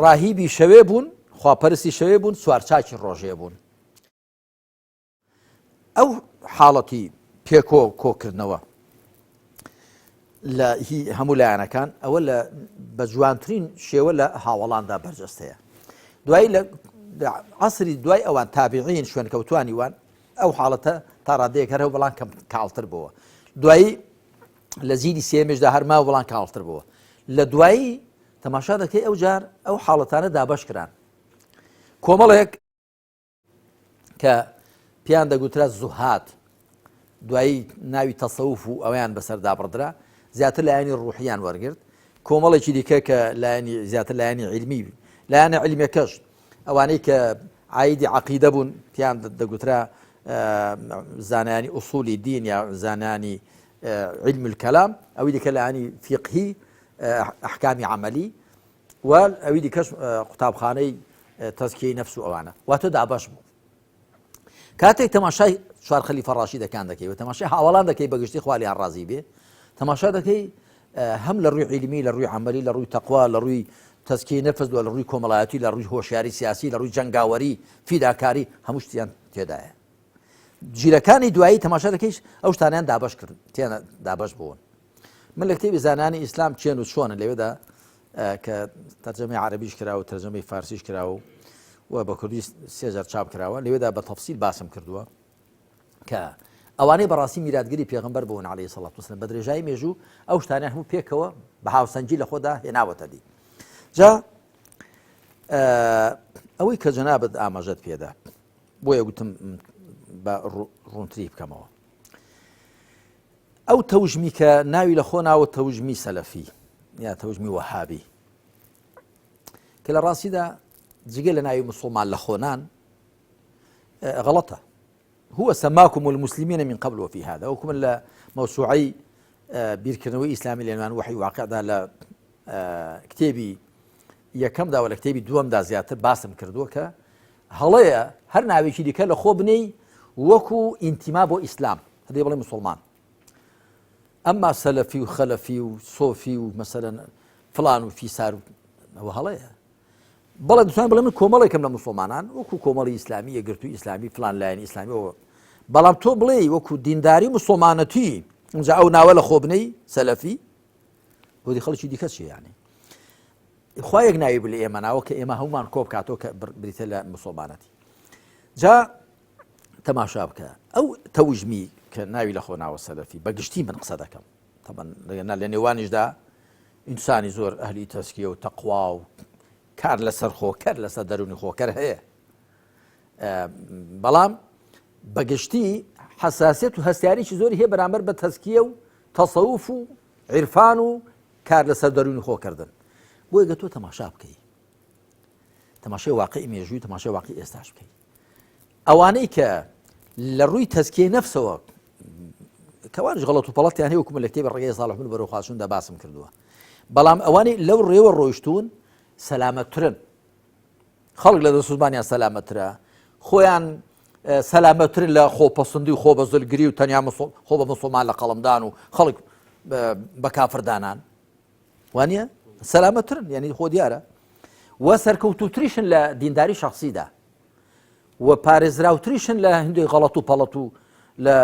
Speaker 2: ڕاهیبی شەوێ بوون، خواپەرستی شەوێ بوون، سوارچاکی ڕۆژێ بوون. ئەو حاڵەتی پێکۆ کۆکردنەوە لە هەموو لایەنەکان ئەوە لە بە جوانترین شێوە لە هاوڵاندا بەرجەستەیە. دوایی لە عەسری دوای ئەوان تابعین شوێنکەوتوانی وان ئەو حاڵەتە تا ڕادەیەک هەر بەڵام کاڵتر بووە. دوایی لە زیری سێمێشدا هەرما بەڵام کاڵتر بووە. لە دوایی تەماشا دەکەی ئەو جار ئەو حاڵەتانە دابەش کران. کۆمەڵێک کە پیان دەگوترا زوهات، دوایی ناوی تەسەوف و ئەویان بەسەردا بڕدرا، زیاتر لایەنی ڕوحیان وەرگرت. کۆمەڵێکی دیکە کە زیاتر لایەنی عیلمی، لایەنە عیلمیەکەش ئەوانەی کە عایدی عەقیدە بوون پیان دەگوترا زانایانی ئوسولی دین یا زانانی علم الكلام، ئەوی دیکە لایەنی فیقهی ئەحکامی عەمەلی، و ئەوی دیکەش قوتابخانەی تەزکیەی نەفس و ئەوانە، واتە دابەش بوو. کاتێک تەماشای چوار خەلیفە ڕاشیدەکان دەکەی و تەماشای هاوڵان دەکەی بەگشتی خوالیان ڕازی بێ، تەماشا دەکەی هەم لە ڕووی عیلمی، لە ڕووی عەمەلی، لە ڕووی تەقوا، لە ڕووی تەزکیەی نەفس و لە ڕووی کۆمەڵایەتی، لە ڕووی هۆشیاری سیاسی، لە ڕووی جەنگاوەری، فیداکاری، هەموو شتیان تێدایە. جیلەکانی دوایی تەماشا دەکەیش ئەو شتانیان دابەش کرد، تێنە دابەش بوون. من لە کتێبی زانانی ئیسلام چێن و چۆنە لەوێدا کە تەرجەمەی عەرەبیش کراوە، تەرجەمەی فارسیش کراوە و بە کوردی 3000 چاپ کراوە، لەوێدا بە تەفسیل باسم کردووە کە ئەوانەی بەڕاستی میراتگەری پێغەمبەر بوون عەلەیهی سەڵات وسەلام، بە درێژایی مێژوو ئەو شتانیان هەموو پێکەوە بە هاوسەنگی لە خۆدا هێناوەتە دی. جا ئەوەی کە جەنابەت ئاماژەت پێدا بۆیە گوتم بە ڕوونتری بکەمەوە، ئەو تەوژمی کە ناوی لە خۆ ناوە تەوژمی سەلەفی یا تەوژمی وەهابی، کە لە ڕاستیدا جگە لە ناوی موسڵمان لە خۆنان غەڵەتە. هو سماكم المسلمين من قبل وفي هذا، وكم لە مەوسوعەی بیرکردنەوەی ئیسلامی لە عنوان وحی واقعدا لە کتێبی یەکەمدا و لە کتێبی دووەمدا زیاتر باسم کردووە کە هەڵەیە هەر ناوێکی دیکە لە خۆ بنێی وەکو ئینتیما بۆ ئیسلام، هەدەی بڵێ مسلمان، ئەمما سەلەفی و خەلەفی و سۆفی و مەسەلەن فڵان و فیسار ئەوە هەڵەیە. بەڵێ دەتوانین بڵێ من کۆمەڵێکم لە مسلمانان وەکو کۆمەڵی ئیسلامی یەکگرتووی ئیسلامی فڵان لایەنی ئیسلامیەوە، بەڵام تۆ بڵێ وەکو دینداری مسلمانەتی اینجا ئەو ناوە لە خۆ بنەی سەلەفی، بۆ خەڵکی دیکە چی یعنی؟ خوا یەک ناوی بڵێ ئێمە ناوە کە ئێمە هەمومان کۆ بکاتەوە کە بریتە لە مسلمانەتی. جا تەماشا بکە ئەو تەوژمی کە ناوی لە خۆ ناوە سەلەفی بەگشتی من قسە دەکەم، طبعا لە نێوانیشدا ئینسانی زۆر ئەهلی تەزکیە و تەقوا و کار لەسەر خۆکەر لەسەر دەرونی خۆکەر هەیە، بەڵام بەگشتی حساسیت و هەستیاریی زۆری هەیە بەرامبەر بە تەزکیە و تەسەوف و عیرفان و کار لەسەر دەرونی خۆکردن. بۆیە گە تۆ تەماشا بکەی، تەماشای واقعی مێژووی، تەماشای واقعی ئێستاش بکەی. ئەوانەی کە لە ڕووی تەزکیەی نەفسەوە کەوانش غەڵەت و پەڵەتیان هەیە وەکو لە کتێبی ڕێگەی ساڵح بن بەرەو خاشووندا باسم کردووە، بەڵام ئەوانەی لەو ڕێوە ڕۆیشتون سەلامەتترن، خەڵک لە دەسوزمانیان سەلامەتترە، خۆیان سەلامەتترن لە خۆپەسەندی و خۆ بە زلگری و تەنیا خۆ بە مسڵمان لە قەڵەمدان و خەڵک بە کافردانان، وانە سەلامەتترن، یعنی خۆ دیارە، و سەرکەوتووتریشن لە دینداری شەخسیدا، و پارێزراوتریشن لە هەندێک غەڵەت و پەڵەت و لە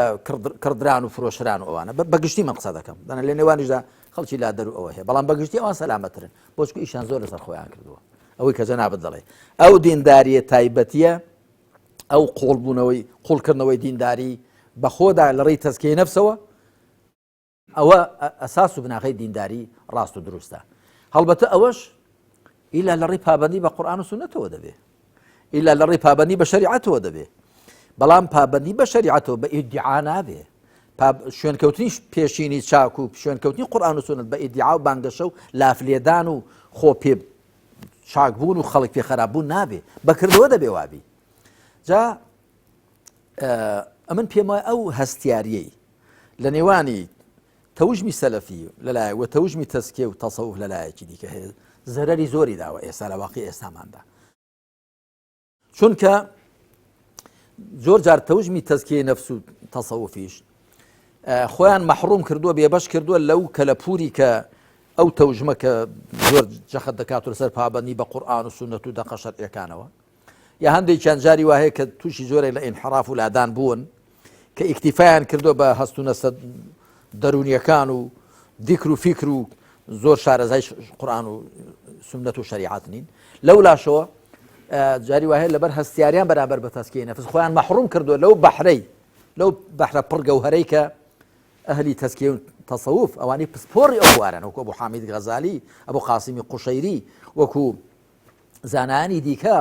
Speaker 2: کردران و فرۆشران و ئەوانە. بەگشتی من قسە دەکەم، دەنا لە نێوانیشدا خەڵکی لادەر و ئەوە هەیە، بەڵام بەگشتی ئەوان سەلامەتترن، بۆچکە ئیشان زۆر لەسەر خۆیان کردووە. ئەوەی کە جەنابەت دەڵێ ئەو دینداریە تایبەتیە، ئەو قوڵبوونەوەی قوڵکردنەوەی دینداری بە خۆدا لە ڕێی تەزکیەی نەفسەوە، ئەوە ئەساس و بناغەی دینداری ڕاست و دروستە. هەڵبەتە ئەوەش ئیلا لە ڕێی پابەندی بە قورئان و سونەتەوە دەبێ، ئیلا لە ڕێی پابەندی بە شەریعەتەوە دەبێ، بەڵام پابەندی بە شەریعەتەوە بە ئیدعا نابێ شوێنکەوتنی پێشینی چاک و شوێنکەوتنی قورئان و سونەت بە ئیدعا و بانگەشە و لافلێدان و خۆ پێ چاکبوون و خەڵک پێ خراپبوون نابێ بەکردەوە دەبێ وابی جا ئەمن پێم وایە ئەو هەستیاریەی لە نێوانی تەوژمی سەلەفی لەلایە و تەوژمی تەزکیە و تەسەوف لەلایەکی دیکە هەیە زەرەری زۆری داوە ئێستا لە واقعی ئێستاماندا چونکە زۆر جار تەوژمی تەزکیەی نەفس و تەسەوفیش خۆیان مەحڕوم کردووە بێبەش کردووە لەو کەلەپوری کە ئەو تەوژمە کە زۆر جەخت دەکات و لەسەر پابەندی بە قورئان و سونەت و دەقە شەرعیەکانەوە یا هەندێکیان جاری وایە کە تووشی زۆرێک لە ئینحراف و لادان بوون کە ئیکتیفایان کردووە بە هەست و نەستە دەرونیەکان و دیکر و فیکر و زۆر شارەزای قورئان و سونەت و شەریعەت نین لەو لاشەوە جاری وایە لەبەر هەستیاریان بەرامبەر بە تەزکیەی نەفس خۆیان مەحڕوم کردووە لەو بەحرەی لەو بەحرە پڕ گەوهەرەی کە ئەهلی تەزکیە و تەسەوف ئەوانەی پسپۆڕی ئەو بوارن وەکو ئەبوو حامید غەزالی ئەبوو قاسمی قوشەیری وەکو زانایانی دیکە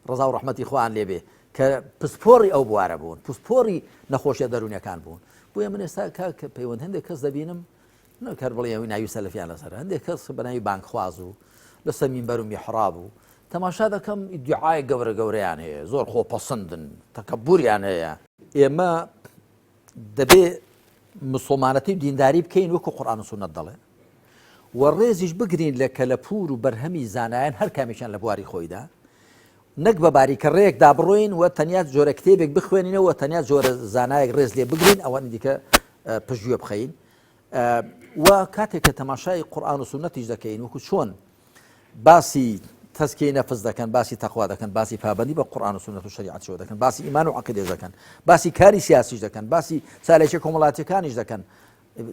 Speaker 2: ڕەزا و ڕەحمەتی خۆیان لێبێ کە پسپۆڕی ئەو بوارە بوون پسپۆڕی نەخۆشیە دەرونیەکان بوون بۆیە من ئێستا کە پەیوەند هەندێک کەس دەبینم نەکەر بڵێ ناوی سەلەفیان لەسەر هەندێک کەس بە ناوی بانکخواز و لەسەر مینبەر و میحراب و تەماشا دەکەم ئیدعای گەورە گەورەیان هەیە زۆر خۆپەسەندن تەکەببوریان هەیە ئێمە دەبێ مسلمانەتی و دینداری بکەین وەکو قورئان و سونەت دەڵێ و ڕێزیش بگرین لە کەلەپور و بەرهەمی زانایان هەر کامیشان لە بواری خۆیدا نەک بە باریکە ڕێیەکدا بڕۆین و تەنیا جۆرە کتێبێک بخوێنینەوە تەنیا جۆرە زانایەک ڕێز لێ بگرین ئەوەن دیکە پشتگوێ بخەین و کاتێک کە تەماشای قورئان و سونەتیش دەکەین وەکو چۆن باسی تەزکیەی نەفس دەکەن باسی تەقوا دەکەن باسی پابەندی بە قورئان و سونەت و شەریعەتەوە دەکەن باسی ئیمان و عەقیدەش دەکەن باسی کاری سیاسیش دەکەن باسی چالێکی کۆمەڵاتیەکانیش دەکەن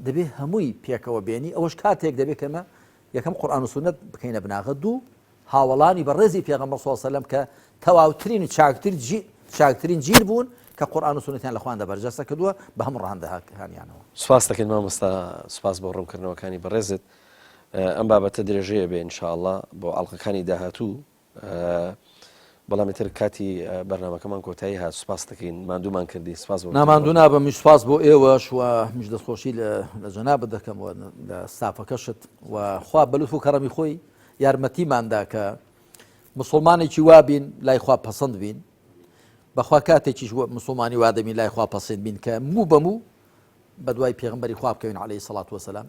Speaker 2: دەبێ هەمووی پێکەوە بێنی ئەوەش کاتێک دەبێت کەمە یەکەم قورئان و سونەت بکەینە بناغە دوو هاوڵانی بە ڕێزی پێغەمبەر صلی الله علیه و سلم کە تەواوترین و چاکترین جیل بوون کە قورئان و سونەتیان لە خواندا بەرجەستە کردووە بە هەموو ڕەهەندەکانیانەوە
Speaker 1: سوپاس دەکەین مامۆستا سوپاس بۆ ڕوونکردنەوەکانی بەڕێزت ئەم بابەتە درێژەیە بێ ئینشاءالله بۆ ئەڵقەکانی داهاتوو بەڵام تر کاتی بەرنامەکەمان کۆتایی هات سوپاس دەکەین ماندوومان کردی سوپاس بۆ
Speaker 2: ناماندوو نابە میش سوپاس بۆ ئێوەش و میش دەستخۆشی لە جەنابەت دەکەمەوە لە ستافەکەشت و خوا بەلوتف و کەڕەمی خۆی یارمەتیماندا کە مسلمانێکی وابین لای خوا پەسەند بین بەخوا کاتێکیش مسلمانی وا دەبین لای خوا پەسەند بین کە موو بەموو بە دوای پێغمبەری خوا بکەوین عەلەیهی سەڵات وەسەلام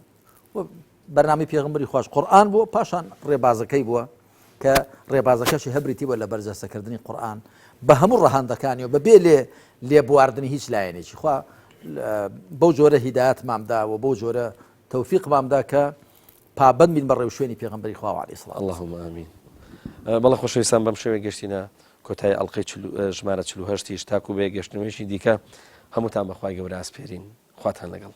Speaker 2: و بەرنامەی پێغمبەری خوش قورئان بووە پاشان ڕێبازەکەی بووە کە ڕێبازەکەشی هەبریتی بووە لە بەرجەستەکردنی قورئان بە هەموو ڕەهەندەکانیەوە بەبێ لێبواردنی هیچ لایەنێکی خوا بەو جۆرە هیدایەتمامدا و بەو جۆرە تەوفیقمامدا کە پابەند بین بە ڕێوشوێنی پێغمبەری خوا عەلەیهی سەڵات
Speaker 1: اللهم ئامین بەڵێ خۆشەویستان بەم شێوەیە گەشتینە کۆتایی ئەڵقەی ژمارە 48 تاکو بێ گەشتنەوەیشی دیکە هەمووتان بەخوای گەورە ئاسپێرین خواتان لەگەڵ